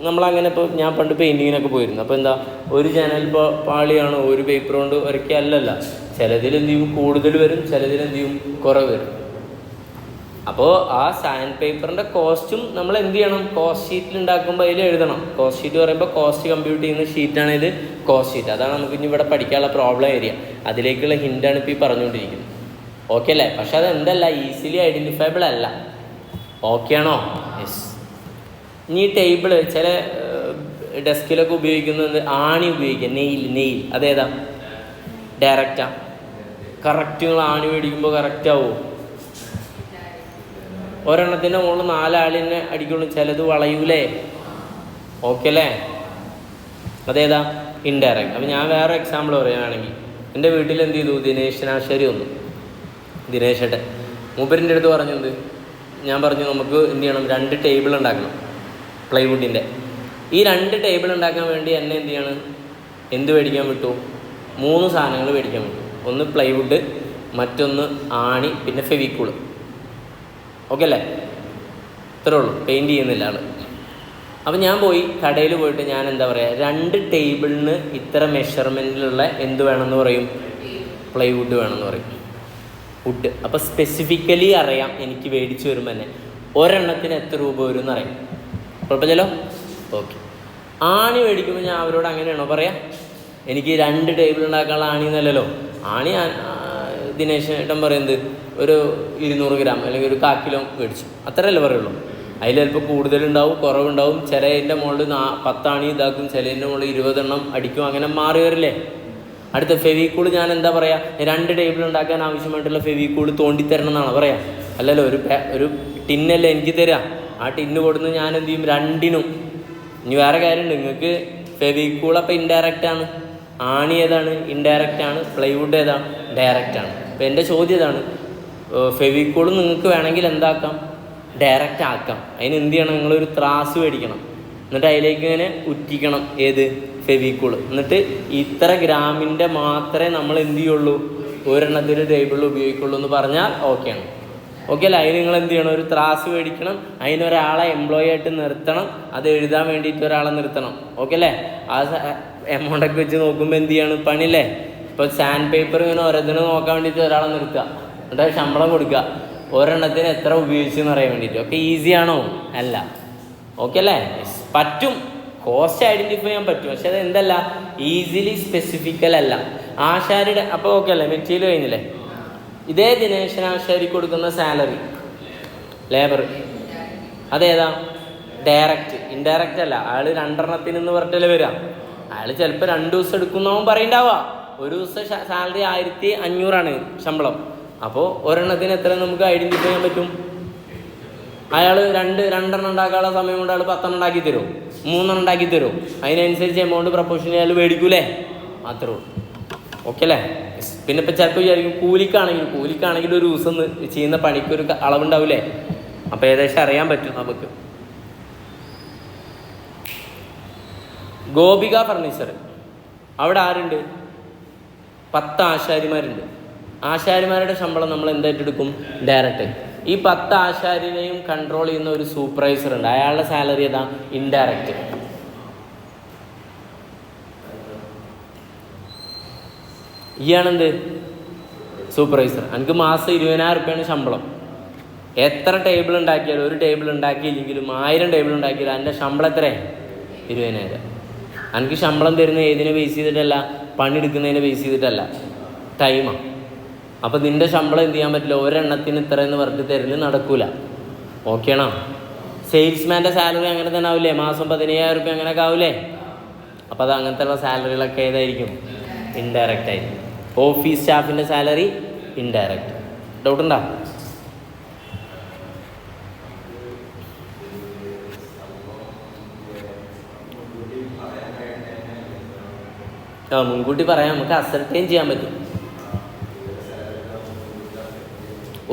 നമ്മളങ്ങനെ. ഇപ്പോൾ ഞാൻ പണ്ട് പെയിൻറ്റിങ്ങിനൊക്കെ പോയിരുന്നു. അപ്പോൾ എന്താ, ഒരു ജനൽ പാളിയാണോ ഒരു പേപ്പർ കൊണ്ട് ഒരക്കെ അല്ലല്ല. ചിലതിലെന്ത് ചെയ്യും? കൂടുതൽ വരും, ചിലതിലെന്ത് ചെയ്യും? കുറവ് വരും. അപ്പോൾ ആ സാൻഡ് പേപ്പറിൻ്റെ കോസ്റ്റും നമ്മൾ എന്ത് ചെയ്യണം? കോസ്റ്റ് ഷീറ്റിൽ ഉണ്ടാക്കുമ്പോൾ അതിൽ എഴുതണം. കോസ്റ്റ് ഷീറ്റ് പറയുമ്പോൾ കോസ്റ്റ് കമ്പ്യൂട്ട് ചെയ്യുന്ന ഷീറ്റാണ് ഇത്, കോസ്റ്റ് ഷീറ്റ്. അതാണ് നമുക്ക് ഇനി ഇവിടെ പഠിക്കാനുള്ള പ്രോബ്ലം ഏരിയ. അതിലേക്കുള്ള ഹിൻ്റാണ് ഇപ്പോൾ ഈ പറഞ്ഞുകൊണ്ടിരിക്കുന്നത്. ഓക്കെ അല്ലേ? പക്ഷെ അതെന്തല്ല, ഈസിലി ഐഡൻറ്റിഫയബിൾ അല്ല. ഓക്കെ ആണോ? യെസ്. ഇനി ടേബിൾ ചില ഡെസ്കിലൊക്കെ ഉപയോഗിക്കുന്നത് ആണി ഉപയോഗിക്കുക, നെയിൽ. അതേതാ? ഡയറക്റ്റാ? കറക്റ്റ് നിങ്ങൾ ആണി മേടിക്കുമ്പോൾ കറക്റ്റ് ആവുമോ? ഒരെണ്ണത്തിൻ്റെ മുകളിൽ 4 ആളിനെ അടിക്കുള്ളൂ, ചിലത് വളയൂലേ? ഓക്കെ അല്ലേ? അതേതാ? ഇൻഡയറക്റ്റ്. അപ്പം ഞാൻ വേറെ എക്സാമ്പിൾ പറയുകയാണെങ്കിൽ, എൻ്റെ വീട്ടിൽ എന്ത് ചെയ്തു, ദിനേശനാശ്ശേരി വന്നു, ദിനേശേട്ടൻ. മൂപ്പരിൻ്റെ അടുത്ത് പറഞ്ഞത്, ഞാൻ പറഞ്ഞു നമുക്ക് എന്ത് ചെയ്യണം, 2 ടേബിൾ ഉണ്ടാക്കണം പ്ലൈവുഡിൻ്റെ. ഈ 2 ടേബിൾ ഉണ്ടാക്കാൻ വേണ്ടി എന്നെ എന്ത് ചെയ്യണം, എന്ത് മേടിക്കാൻ വിട്ടു? 3 സാധനങ്ങൾ മേടിക്കാൻ വിട്ടു. ഒന്ന് പ്ലൈവുഡ്, മറ്റൊന്ന് ആണി, പിന്നെ ഫെവിക്കൂള്. ഓക്കെ അല്ലേ? ഇത്രേ ഉള്ളൂ, പെയിൻറ്റ് ചെയ്യുന്നില്ല ആൾ. അപ്പം ഞാൻ പോയി കടയിൽ പോയിട്ട് ഞാൻ എന്താ പറയുക, 2 ടേബിളിന് ഇത്ര മെഷർമെൻറ്റിലുള്ള എന്ത് വേണമെന്ന് പറയും, പ്ലൈവുഡ് വേണമെന്ന് പറയും, വുഡ്. അപ്പോൾ സ്പെസിഫിക്കലി അറിയാം എനിക്ക് മേടിച്ച് വരുമ്പോൾ തന്നെ ഒരെണ്ണത്തിന് എത്ര രൂപ വരും എന്നറിയാം. കുഴപ്പമില്ലല്ലോ? ഓക്കെ. ആണി മേടിക്കുമ്പോൾ ഞാൻ അവരോട് അങ്ങനെയാണോ പറയാം, എനിക്ക് 2 ടേബിൾ ഉണ്ടാക്കാനുള്ള ആണി എന്നല്ലല്ലോ. ആണി ദിനേശ് ഏട്ടൻ പറയുന്നത് ഒരു 200 ഗ്രാം അല്ലെങ്കിൽ ഒരു 1/4 കിലോ മേടിച്ചു, അത്രയല്ലേ പറയുള്ളൂ. അതിൽ ചിലപ്പോൾ കൂടുതലുണ്ടാവും, കുറവുണ്ടാവും. ചിലതിൻ്റെ മുകളിൽ 10 ആണി ഇതാക്കും, ചിലതിൻ്റെ മുകളിൽ 20 എണ്ണം അടിക്കും, അങ്ങനെ മാറി വരില്ലേ. അടുത്ത ഫെവിക്കൂള് ഞാൻ എന്താ പറയുക, 2 ടേബിൾ ഉണ്ടാക്കാൻ ആവശ്യമായിട്ടുള്ള ഫെവിക്കൂള് തോണ്ടിത്തരണം എന്നാണ് പറയാം. അല്ലല്ലോ, ഒരു ടിന്നല്ലേ എനിക്ക് തരാം. ആ ടിന്ന് കൊടുന്ന് ഞാൻ എന്ത് ചെയ്യും, 2നും. ഇനി വേറെ കാര്യമുണ്ട്, നിങ്ങൾക്ക് ഫെവിക്കൂൾ അപ്പം ഇൻഡയറക്റ്റാണ്, ആണി ഏതാണ്, ഇൻഡയറക്റ്റാണ്, പ്ലൈവുഡ് ഏതാണ്, ഡയറക്റ്റാണ്. അപ്പോൾ എൻ്റെ ചോദ്യം ഇതാണ്, ഫെവിക്കൂൾ നിങ്ങൾക്ക് വേണമെങ്കിൽ എന്താക്കാം, ഡയറക്റ്റ് ആക്കാം. അതിന് എന്ത് ചെയ്യണം, നിങ്ങളൊരു ത്രാസ് മേടിക്കണം, എന്നിട്ട് അതിലേക്ക് ഇങ്ങനെ ഉറ്റിക്കണം, ഏത്, ഫെവിക്കൂൾ. എന്നിട്ട് ഇത്ര ഗ്രാമിൻ്റെ മാത്രമേ നമ്മൾ എന്ത് ചെയ്യുള്ളൂ, ഒരെണ്ണത്തിൽ ടേബിളിൽ ഉപയോഗിക്കുള്ളൂ എന്ന് പറഞ്ഞാൽ ഓക്കെയാണ്. ഓക്കെ അല്ലേ? അതിന് നിങ്ങൾ എന്ത് ചെയ്യണം, ഒരു ത്രാസ് മേടിക്കണം, അതിനൊരാളെ എംപ്ലോയി ആയിട്ട് നിർത്തണം, അത് എഴുതാൻ വേണ്ടിയിട്ട് ഒരാളെ നിർത്തണം. ഓക്കെ അല്ലേ? ആ എമൗണ്ടൊക്കെ വെച്ച് നോക്കുമ്പോൾ എന്ത് ചെയ്യണം, പണിയല്ലേ? ഇപ്പോൾ സാൻഡ് പേപ്പർ ഇങ്ങനെ ഓരോന്നിനും നോക്കാൻ വേണ്ടിയിട്ട് ഒരാളെ നിർത്തുക, എന്നിട്ട് ശമ്പളം കൊടുക്കുക, ഒരെണ്ണത്തിന് എത്ര ഉപയോഗിച്ചെന്ന് അറിയാൻ വേണ്ടിയിട്ട്. ഓക്കെ, ഈസിയാണോ? അല്ല. ഓക്കെ അല്ലേ? പറ്റും, കോസ്റ്റ് ഐഡൻറ്റിഫൈ ചെയ്യാൻ പറ്റും, പക്ഷെ അത് എന്തല്ല, ഈസിലി സ്പെസിഫിക്കൽ അല്ല. ആശാരിയുടെ അപ്പോൾ ഓക്കെ അല്ലേ, മെറ്റീരിയൽ കഴിഞ്ഞില്ലേ? ഇതേ ദിനേശനാശാരി കൊടുക്കുന്ന സാലറി, ലേബർ, അതേതാ, ഡയറക്റ്റ്. ഇൻഡയറക്റ്റ് അല്ല. അയാൾ 2 എണ്ണത്തിനെന്ന് പറഞ്ഞിട്ടല്ലേ വരിക. അയാൾ ചിലപ്പോൾ 2 ദിവസം എടുക്കുന്നവൻ പറയണ്ടാവുക. ഒരു ദിവസം സാലറി 1500 ശമ്പളം. അപ്പോൾ ഒരെണ്ണത്തിന് എത്ര നമുക്ക് ഐഡൻറ്റിഫൈ ചെയ്യാൻ പറ്റും? അയാൾ 2 എണ്ണം ഉണ്ടാക്കാനുള്ള സമയം കൊണ്ട് അയാൾ 10 എണ്ണം ഉണ്ടാക്കി തരും, 3 എണ്ണം ഉണ്ടാക്കി തരും. അതിനനുസരിച്ച് എമൗണ്ട് പ്രപ്പോർഷൻ അയാൾ മേടിക്കൂലേ? അത്രേ ഉള്ളൂ. ഓക്കെ അല്ലേ? പിന്നെ ഇപ്പം ചിലപ്പോൾ വിചാരിക്കും കൂലിക്കാണെങ്കിൽ ഒരു ദിവസം ചെയ്യുന്ന പണിക്കൊരു അളവുണ്ടാവില്ലേ? അപ്പോൾ ഏകദേശം അറിയാൻ പറ്റും നമുക്ക്. ഗോപിക ഫർണിച്ചർ, അവിടെ ആരുണ്ട്? 10 ആശാരിമാരുണ്ട്. ആശാരിമാരുടെ ശമ്പളം നമ്മൾ എന്തായിട്ട് എടുക്കും? ഡയറക്റ്റ്. ഈ 10 ആശാരിനെയും കൺട്രോൾ ചെയ്യുന്ന ഒരു സൂപ്പർവൈസർ ഉണ്ട്, അയാളുടെ സാലറി ഏതാ? ഇൻഡയറക്റ്റ്. ഇയാണെന്ത്? സൂപ്പർവൈസർ. എനിക്ക് മാസം 20,000 റുപ്യാണ് ശമ്പളം. എത്ര ടേബിൾ ഉണ്ടാക്കിയാലും, ഒരു ടേബിൾ ഉണ്ടാക്കിയില്ലെങ്കിലും 1000 ടേബിൾ ഉണ്ടാക്കിയാലും എൻ്റെ ശമ്പളം എത്രയാണ്? 20,000. എനിക്ക് ശമ്പളം തരുന്നത് ഏതിനെ ബേസ് ചെയ്തിട്ടല്ല, പണിയെടുക്കുന്നതിനെ ബേസ് ചെയ്തിട്ടല്ല, ടൈമാണ്. അപ്പോൾ നിൻ്റെ ശമ്പളം എന്ത് ചെയ്യാൻ പറ്റില്ല, ഒരെണ്ണത്തിന് ഇത്ര എന്ന് പറഞ്ഞിട്ട് തരല് നടക്കൂല. ഓക്കെയാണോ? സെയിൽസ്മാൻ്റെ സാലറി അങ്ങനെ തന്നെ ആവില്ലേ, മാസം 15,000 റുപ്യ അങ്ങനെയൊക്കെ ആവില്ലേ? അപ്പോൾ അത് അങ്ങനത്തെ ഉള്ള സാലറികളൊക്കെ ഏതായിരിക്കും? ഇൻഡയറക്റ്റ് ആയിരിക്കും. ഓഫീസ് സ്റ്റാഫിൻ്റെ സാലറി ഇൻഡയറക്റ്റ്. ഡൗട്ടുണ്ടോ? മുൻകൂട്ടി പറയാം, നമുക്ക് അസർട്ടൈൻ ചെയ്യാൻ പറ്റും.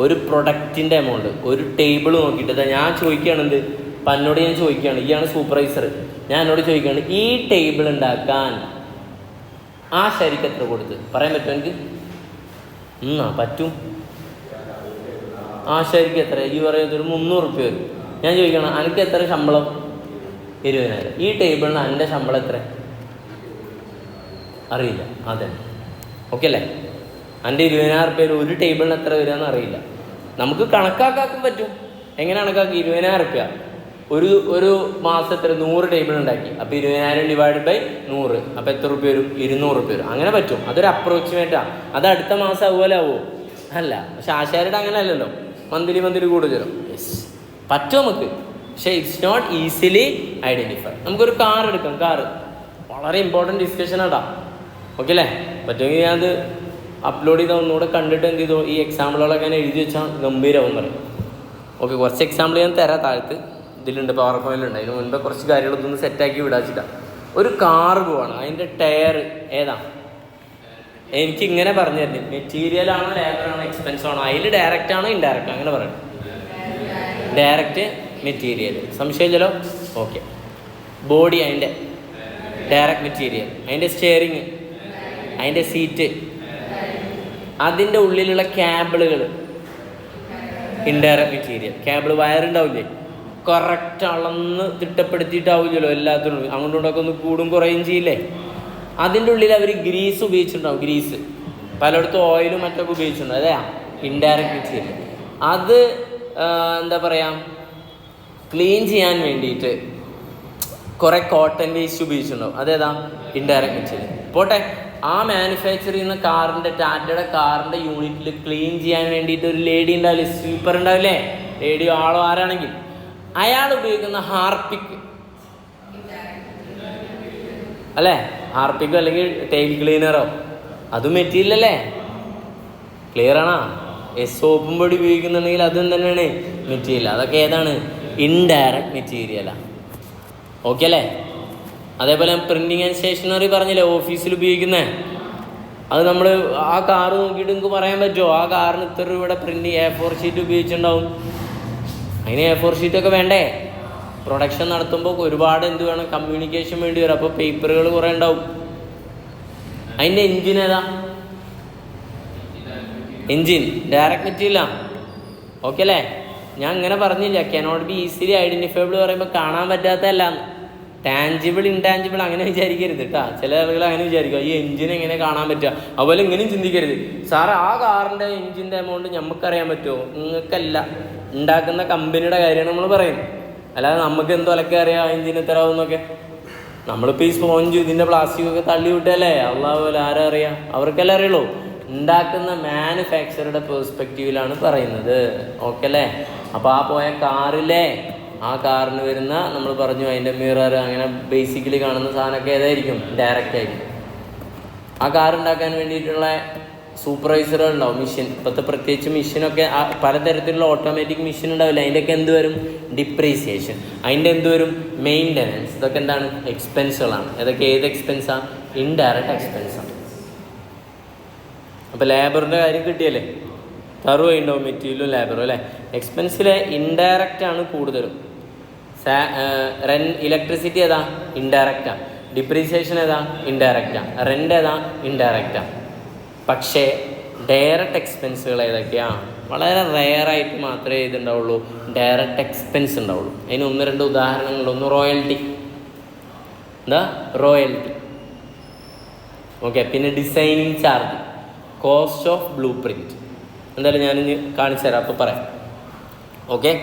ഒരു പ്രൊഡക്റ്റിൻ്റെ എമൗണ്ട്, ഒരു ടേബിൾ നോക്കിയിട്ട് ഞാൻ ചോദിക്കുകയാണെന്ത്, അപ്പം എന്നോട് ഞാൻ ചോദിക്കുകയാണ്, ഈയാണ് സൂപ്പർവൈസർ, ഞാൻ എന്നോട് ചോദിക്കുകയാണ്, ഈ ടേബിൾ ഉണ്ടാക്കാൻ ആ ശരിക്ക് എത്ര കൊടുത്ത് പറയാൻ പറ്റും എനിക്ക്? പറ്റും. ആ ശരിക്ക് എത്ര? ഈ പറയുന്നത് ഒരു 300 റുപ്യ വരും. ഞാൻ ചോദിക്കണം, എനിക്ക് എത്ര ശമ്പളം? 20,000. ഈ ടേബിളിന് എൻ്റെ ശമ്പളം എത്ര? അറിയില്ല. അതെ, ഓക്കെ അല്ലേ? എൻ്റെ 20,000 റുപ്യയിൽ ഒരു ടേബിളിന് എത്ര വരികയെന്ന് അറിയില്ല. നമുക്ക് കണക്കാക്കാൻ പറ്റും. എങ്ങനെ കണക്കാക്കി? 20,000 റുപ്യ ഒരു മാസം എത്ര? 100 ടേബിൾ ഉണ്ടാക്കി. അപ്പോൾ 20,000 ഡിവൈഡ് ബൈ 100, അപ്പോൾ എത്ര റുപ്യ വരും? 200 റുപ്യ വരും. അങ്ങനെ പറ്റും. അതൊരു അപ്രോക്സിമേറ്റാണ്. അത് അടുത്ത മാസം അതുപോലെ ആവുമോ? അല്ല. പക്ഷെ ആശാരിയുടെ അങ്ങനെ അല്ലല്ലോ, മന്ത്ലി കൂടുതലും. പറ്റും നമുക്ക്, പക്ഷേ ഇറ്റ്സ് നോട്ട് ഈസിലി ഐഡൻറ്റിഫൈ. നമുക്കൊരു കാർ എടുക്കാം. കാറ് വളരെ ഇമ്പോർട്ടൻറ്റ് ഡിസ്കഷൻ ആട്ടാ. ഓക്കെ അല്ലേ? പറ്റുമെങ്കിൽ ഞാനത് അപ്ലോഡ് ചെയ്താൽ ഒന്നുകൂടെ കണ്ടിട്ട് എന്ത് ചെയ്തു ഈ എക്സാമ്പിളുകളൊക്കെ ഞാൻ എഴുതി വെച്ചാൽ ഗംഭീരമാവും പറയും. ഓക്കെ, കുറച്ച് എക്സാമ്പിൾ ഞാൻ തരാം താഴത്ത്, ഇതിലുണ്ട്, പവർ പോയിന്റിലുണ്ട്. അതിന് മുൻപ് കുറച്ച് കാര്യങ്ങളൊന്നും സെറ്റാക്കി വിടാച്ചില്ല. ഒരു കാറ് പോവാണ്, അതിൻ്റെ ടയർ ഏതാ? എനിക്ക് ഇങ്ങനെ പറഞ്ഞു തരുന്നത് മെറ്റീരിയൽ ആണോ ലേബറാണോ എക്സ്പെൻസ് ആണോ, അതിൽ ഡയറക്റ്റ് ആണോ ഇൻഡയറക്റ്റ് അങ്ങനെ പറയണം. ഡയറക്റ്റ് മെറ്റീരിയൽ, സംശയമില്ലല്ലോ. ഓക്കെ, ബോഡി അതിൻ്റെ ഡയറക്റ്റ് മെറ്റീരിയൽ, അതിൻ്റെ സ്റ്റിയറിങ്, അതിൻ്റെ സീറ്റ്, അതിൻ്റെ ഉള്ളിലുള്ള ക്യാബിളുകൾ ഇൻഡയറക്റ്റ് മെറ്റീരിയൽ. കേബിൾ വയറുണ്ടാവില്ലേ, കറക്റ്റ് അളന്ന് തിട്ടപ്പെടുത്തിയിട്ടാവില്ലല്ലോ എല്ലാത്തിനും, അങ്ങോട്ടും ഇങ്ങോട്ടൊക്കെ ഒന്ന് കൂടും കുറയും ചെയ്യില്ലേ. അതിൻ്റെ ഉള്ളിൽ അവർ ഗ്രീസ് ഉപയോഗിച്ചിട്ടുണ്ടാവും. ഗ്രീസ് പലയിടത്തും ഓയിലും മറ്റൊക്കെ ഉപയോഗിച്ചിട്ടുണ്ടാവും. അതെയാ ഇൻഡയറക്റ്റ് മെറ്റീരിയൽ. അത് എന്താ പറയുക, ക്ലീൻ ചെയ്യാൻ വേണ്ടിയിട്ട് കുറേ കോട്ടൺ വേസ്റ്റ് ഉപയോഗിച്ചിട്ടുണ്ടാവും. അതേതാ ഇൻഡയറക്റ്റ് മെറ്റീരിയൽ. പോട്ടെ, ആ മാനുഫാക്ചർ ചെയ്യുന്ന കാറിൻ്റെ, ടാറ്റയുടെ കാറിൻ്റെ യൂണിറ്റിൽ ക്ലീൻ ചെയ്യാൻ വേണ്ടിയിട്ട് ഒരു ലേഡി ഉണ്ടാവില്ലേ, സ്വീപ്പർ ഉണ്ടാവില്ലേ, ലേഡിയോ ആളോ ആരാണെങ്കിൽ, അയാൾ ഉപയോഗിക്കുന്ന ഹാർപ്പിക് അല്ലേ, ഹാർപ്പിക്കോ അല്ലെങ്കിൽ ടൈൽ ക്ലീനറോ, അതും മെറ്റീരിയൽ അല്ലേ? ക്ലിയർ ആണോ? സോപ്പും പൊടി ഉപയോഗിക്കുന്നുണ്ടെങ്കിൽ അതും തന്നെയാണ് മെറ്റീരിയൽ. അതൊക്കെ ഏതാണ്? ഇൻഡയറക്റ്റ് മെറ്റീരിയലാണ്. ഓക്കെ അല്ലേ? അതേപോലെ പ്രിൻറ്റിങ് ആൻഡ് സ്റ്റേഷനറി പറഞ്ഞില്ലേ, ഓഫീസിൽ ഉപയോഗിക്കുന്നത്. അത് നമ്മൾ ആ കാറ് നോക്കിയിട്ട് നിങ്ങൾക്ക് പറയാൻ പറ്റുമോ ആ കാറിന് ഇത്ര രൂപയുടെ പ്രിൻറ്റ് A4 ഷീറ്റ് ഉപയോഗിച്ചിട്ടുണ്ടാവും? അതിന് A4 ഷീറ്റൊക്കെ വേണ്ടേ? പ്രൊഡക്ഷൻ നടത്തുമ്പോൾ ഒരുപാട് എന്ത് വേണം, കമ്മ്യൂണിക്കേഷൻ വേണ്ടി വരും. അപ്പോൾ പേപ്പറുകൾ കുറേ ഉണ്ടാവും. അതിൻ്റെ എൻജിൻ ഏതാ? എൻജിൻ ഡയറക്റ്റ് മെറ്റീരിയലാണ്. ഓക്കെ അല്ലേ? ഞാൻ ഇങ്ങനെ പറഞ്ഞില്ല, കനോട്ട് ബി ഈസിലി ഐഡൻറ്റിഫയബിൾ പറയുമ്പോൾ കാണാൻ പറ്റാത്തതല്ല, ടാഞ്ചിബിൾ ഇൻടാഞ്ചിബിൾ അങ്ങനെ വിചാരിക്കരുത് കേട്ടോ. ചില ആളുകൾ അങ്ങനെ വിചാരിക്കുക, ഈ എൻജിൻ എങ്ങനെ കാണാൻ പറ്റുക, അതുപോലെ ഇങ്ങനെയും ചിന്തിക്കരുത്. സാറ് ആ കാറിൻ്റെ എൻജിൻ്റെ എമൗണ്ട് നമുക്കറിയാൻ പറ്റുമോ? നിങ്ങൾക്കല്ല, ഉണ്ടാക്കുന്ന കമ്പനിയുടെ കാര്യമാണ് നമ്മൾ പറയുന്നത്. അല്ലാതെ നമുക്ക് എന്തോ അലക്കെ അറിയാം എൻജിൻ എത്ര ആവുമെന്നൊക്കെ. നമ്മളിപ്പോൾ ഈ സ്പോഞ്ച് ഇതിൻ്റെ പ്ലാസ്റ്റിക്കൊക്കെ തള്ളി വിട്ടല്ലേ, അള്ളാഹു പോലെ ആരാ അറിയാം? അവർക്കല്ലേ അറിയുള്ളൂ. ഉണ്ടാക്കുന്ന മാനുഫാക്ചറുടെ പേഴ്സ്പെക്റ്റീവിലാണ് പറയുന്നത്. ഓക്കെ അല്ലേ? അപ്പോൾ ആ പോയ കാറിലെ ആ കാറിന് വരുന്ന, നമ്മൾ പറഞ്ഞു അതിൻ്റെ മിറർ, അങ്ങനെ ബേസിക്കലി കാണുന്ന സാധനമൊക്കെ ഏതായിരിക്കും? ഡയറക്റ്റ് ആയിരിക്കും. ആ കാർ ഉണ്ടാക്കാൻ വേണ്ടിയിട്ടുള്ള സൂപ്പർവൈസറുകൾ ഉണ്ടാവും, മെഷീൻ. ഇപ്പോഴത്തെ പ്രത്യേകിച്ച് മെഷീനൊക്കെ പലതരത്തിലുള്ള ഓട്ടോമാറ്റിക് മെഷീൻ ഉണ്ടാവില്ല. അതിൻ്റെയൊക്കെ എന്ത് വരും? ഡിപ്രീസിയേഷൻ. അതിൻ്റെ എന്ത് വരും? മെയിൻ്റനൻസ്. ഇതൊക്കെ എന്താണ്? എക്സ്പെൻസുകളാണ്. ഇതൊക്കെ ഏത് എക്സ്പെൻസാണ്? ഇൻഡയറക്റ്റ് എക്സ്പെൻസാണ്. അപ്പോൾ ലേബറിൻ്റെ കാര്യം കിട്ടിയല്ലേ, കർവ് ഉണ്ടാവും മെറ്റീരിയലും ലേബറും അല്ലേ. എക്സ്പെൻസിലെ ഇൻഡയറക്റ്റ് ആണ് കൂടുതലും. ഇലക്ട്രിസിറ്റി ഏതാ? ഇൻഡയറക്റ്റാണ്. ഡിപ്രീസിയേഷൻ ഏതാ? ഇൻഡയറക്റ്റാണ്. റെൻ്റ് ഏതാ? ഇൻഡയറക്റ്റാണ്. പക്ഷേ ഡയറക്റ്റ് എക്സ്പെൻസുകൾ ഏതൊക്കെയാണ്? വളരെ റെയറായിട്ട് മാത്രമേ ഇതുണ്ടാവുള്ളൂ, ഡയറക്റ്റ് എക്സ്പെൻസ് ഉണ്ടാവുള്ളൂ. അതിന് 1-2 ഉദാഹരണങ്ങൾ. ഒന്ന് റോയൽറ്റി. എന്താ? റോയൽറ്റി. ഓക്കെ. പിന്നെ designing charge, cost of blue print. എന്തായാലും ഞാനിന്ന് കാണിച്ചു തരാം, അപ്പോൾ പറയാം. ഓക്കെ,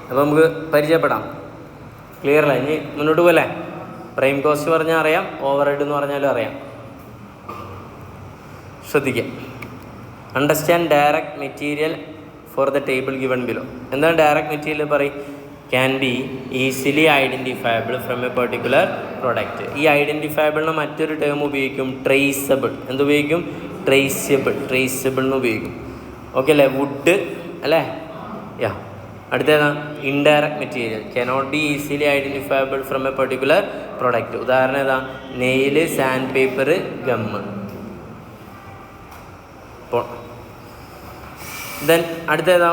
അപ്പോൾ നമുക്ക് പരിചയപ്പെടാം. ക്ലിയർ അല്ല? ഇനി മുന്നോട്ട് പോലെ പ്രൈം കോസ്റ്റ് പറഞ്ഞാൽ അറിയാം, ഓവർ ഹെഡ് എന്ന് പറഞ്ഞാലും അറിയാം. ശ്രദ്ധിക്കാം. Understand direct material for the table given below. എന്താണ് ഡയറക്റ്റ് മെറ്റീരിയൽ? പറയും can be easily identifiable from a particular product. ഈ ഐഡൻറ്റിഫയബിളിന് മറ്റൊരു ടേം ഉപയോഗിക്കും, ട്രേസബിൾ. എന്തുപയോഗിക്കും? ട്രേസബിൾ എന്ന് ഉപയോഗിക്കും. ഓക്കെ അല്ലേ? വുഡ് അല്ലേ? യാ. അടുത്തേതാ? Indirect material cannot be easily identifiable from a particular product. ഉദാഹരണം ഏതാ? Nail, sand paper, gum. Then അടുത്തേതാ?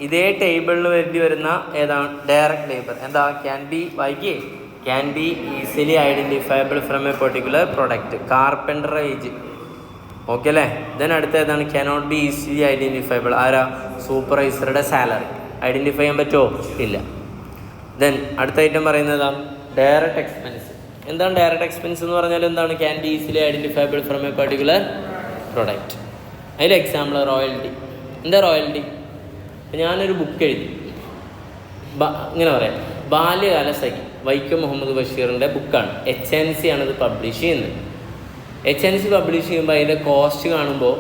ഇതേ ടേബിളിന് വേണ്ടി വരുന്ന ഏതാണ്? Direct labour. എന്താ? Can be easily identifiable from a particular product. Carpenter wage. Okay അല്ലേ? ദെൻ അടുത്ത ഏതാണ്? Cannot be easily identifiable. ആരാ? സൂപ്പർവൈസറുടെ സാലറി. ഐഡൻറ്റിഫൈ ചെയ്യാൻ പറ്റുമോ? ഇല്ല. ദെൻ അടുത്ത ഐറ്റം പറയുന്നതാ? Direct expense. എന്താണ് ഡയറക്റ്റ് എക്സ്പെൻസ് എന്ന് പറഞ്ഞാൽ? എന്താണ്? Can be easily identifiable from a particular product. അതിൽ എക്സാമ്പിൾ റോയൽറ്റി. എന്താ റോയൽറ്റി? ഞാനൊരു ബുക്ക് എഴുതി, ഇങ്ങനെ പറയാം, ബാല്യകാലസഖി, വൈക്കം മുഹമ്മദ് ബഷീറിൻ്റെ ബുക്കാണ്. HNC ആണിത് പബ്ലിഷ് ചെയ്യുന്നത്. HNC പബ്ലിഷ് ചെയ്യുമ്പോൾ അതിൻ്റെ കോസ്റ്റ് കാണുമ്പോൾ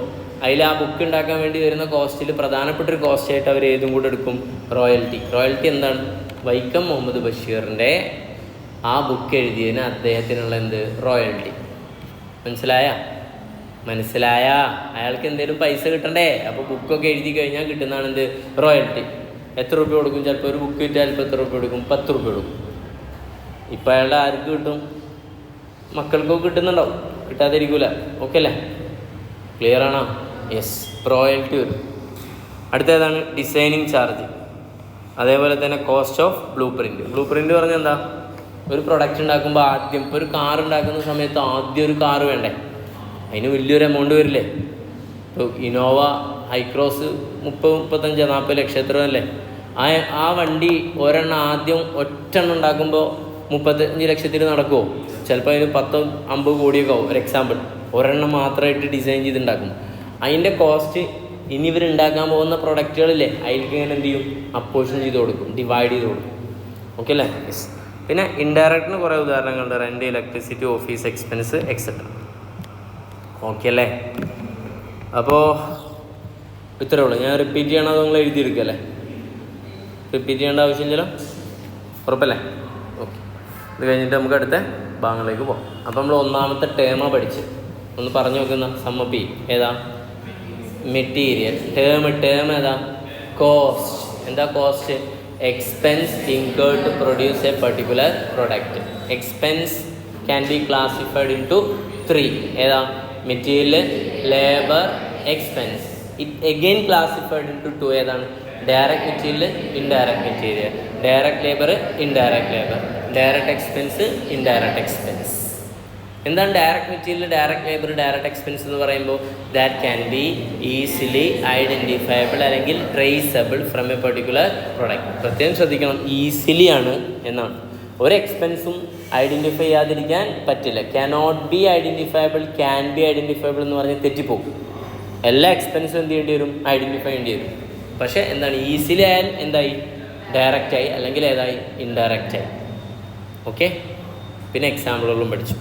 അതിൽ ആ ബുക്ക് ഉണ്ടാക്കാൻ വേണ്ടി വരുന്ന കോസ്റ്റിൽ പ്രധാനപ്പെട്ടൊരു കോസ്റ്റായിട്ട് അവർ ഏതും കൂടെ എടുക്കും? റോയൽറ്റി. റോയൽറ്റി എന്താണ്? വൈക്കം മുഹമ്മദ് ബഷീറിൻ്റെ ആ ബുക്ക് എഴുതിയതിന് അദ്ദേഹത്തിനുള്ള എന്ത്? റോയൽറ്റി. മനസ്സിലായ? മനസ്സിലായ? അയാൾക്ക് എന്തെങ്കിലും പൈസ കിട്ടണ്ടേ? അപ്പോൾ ബുക്കൊക്കെ എഴുതി കഴിഞ്ഞാൽ കിട്ടുന്നതാണ് എന്ത്? റോയൽറ്റി. എത്ര രൂപ കൊടുക്കും? ചിലപ്പോൾ ഒരു ബുക്ക് വിറ്റാൽ ചിലപ്പോൾ എത്ര രൂപ കൊടുക്കും? 10 രൂപ കൊടുക്കും. ഇപ്പം അയാളുടെ ആർക്ക് കിട്ടും? മക്കൾക്കൊക്കെ കിട്ടുന്നുണ്ടാവും, കിട്ടാതിരിക്കൂല. ഓക്കെ അല്ലേ? ക്ലിയർ ആണോ? യെസ്, റോയൽറ്റി വരും. അടുത്തേതാണ് ഡിസൈനിങ് ചാർജ്. അതേപോലെ തന്നെ cost of blue print. Blue print പറഞ്ഞാൽ എന്താ? ഒരു പ്രൊഡക്റ്റ് ഉണ്ടാക്കുമ്പോൾ ആദ്യം, ഇപ്പോൾ ഒരു കാർ ഉണ്ടാക്കുന്ന സമയത്ത് ആദ്യം ഒരു കാറ് വേണ്ടേ? അതിന് വലിയൊരു എമൗണ്ട് വരില്ലേ? ഇപ്പോൾ ഇന്നോവ ഹൈക്രോസ് 30-35-40 ലക്ഷത്തിന് അല്ലേ? ആ വണ്ടി ഒരെണ്ണം ആദ്യം ഒറ്റെണ്ണം ഉണ്ടാക്കുമ്പോൾ 35 ലക്ഷത്തിന് നടക്കുമോ? ചിലപ്പോൾ അതിന് 10-50 കോടിയൊക്കെ ആവും. ഒരു എക്സാമ്പിൾ, ഒരെണ്ണം മാത്രമായിട്ട് ഡിസൈൻ ചെയ്തുണ്ടാക്കും. അതിൻ്റെ കോസ്റ്റ് ഇനി ഇവരുണ്ടാക്കാൻ പോകുന്ന പ്രൊഡക്റ്റുകളില്ലേ, അതിലേക്ക് ഇങ്ങനെ എന്ത് ചെയ്യും? അപ്പോർഷൻ ചെയ്ത് കൊടുക്കും, ഡിവൈഡ് ചെയ്ത് കൊടുക്കും. ഓക്കെ അല്ലേ? യെസ്. പിന്നെ ഇൻഡയറക്റ്റിന് കുറേ ഉദാഹരണങ്ങളുണ്ട്. Rent, electricity, office expense etcetera. Okay അല്ലേ? അപ്പോൾ ഇത്രയേ ഉള്ളൂ. ഞാൻ റിപ്പീറ്റ് ചെയ്യണം, അത് നിങ്ങൾ എഴുതിയെടുക്കല്ലേ? റിപ്പീറ്റ് ചെയ്യേണ്ട ആവശ്യമില്ലല്ലോ, ഉറപ്പല്ലേ? ഓക്കെ. ഇത് കഴിഞ്ഞിട്ട് നമുക്ക് അടുത്ത ഭാഗങ്ങളിലേക്ക് പോകാം. അപ്പോൾ നമ്മൾ ഒന്നാമത്തെ ടേമാണ് പഠിച്ച്. ഒന്ന് പറഞ്ഞു നോക്കുന്ന സമ്മപ്പി ഏതാ? മെറ്റീരിയൽ. ടേം ഏതാ? കോസ്റ്റ്. എന്താ cost? Expense incurred to produce a particular product. Expense can be classified into 3. ഏതാ? Material, labour, expense. It again classified into 2. ഏതാണ്? Direct material, indirect material. Direct labour, indirect labour. Direct expense, indirect expense. എന്താണ് direct material, direct labour, direct expense എന്ന് പറയുമ്പോൾ? That can be easily identifiable അല്ലെങ്കിൽ traceable from a particular product. പ്രത്യേകം ശ്രദ്ധിക്കണം, easily ആണ് എന്നാണ്. ഒരു എക്സ്പെൻസും ഐഡൻറ്റിഫൈ ചെയ്യാതിരിക്കാൻ പറ്റില്ല. Cannot B identifiable, can be identifiable എന്ന് പറഞ്ഞാൽ തെറ്റിപ്പോകും. എല്ലാ എക്സ്പെൻസും എന്ത് ചെയ്യേണ്ടി വരും? ഐഡൻറ്റിഫൈ ചെയ്യേണ്ടി വരും. പക്ഷേ എന്താണ്? ഈസിലി ആയാൽ എന്തായി? ഡയറക്റ്റായി, അല്ലെങ്കിൽ ഏതായി? ഇൻഡയറക്റ്റായി. ഓക്കെ. പിന്നെ എക്സാമ്പിളുകളും പഠിച്ചു.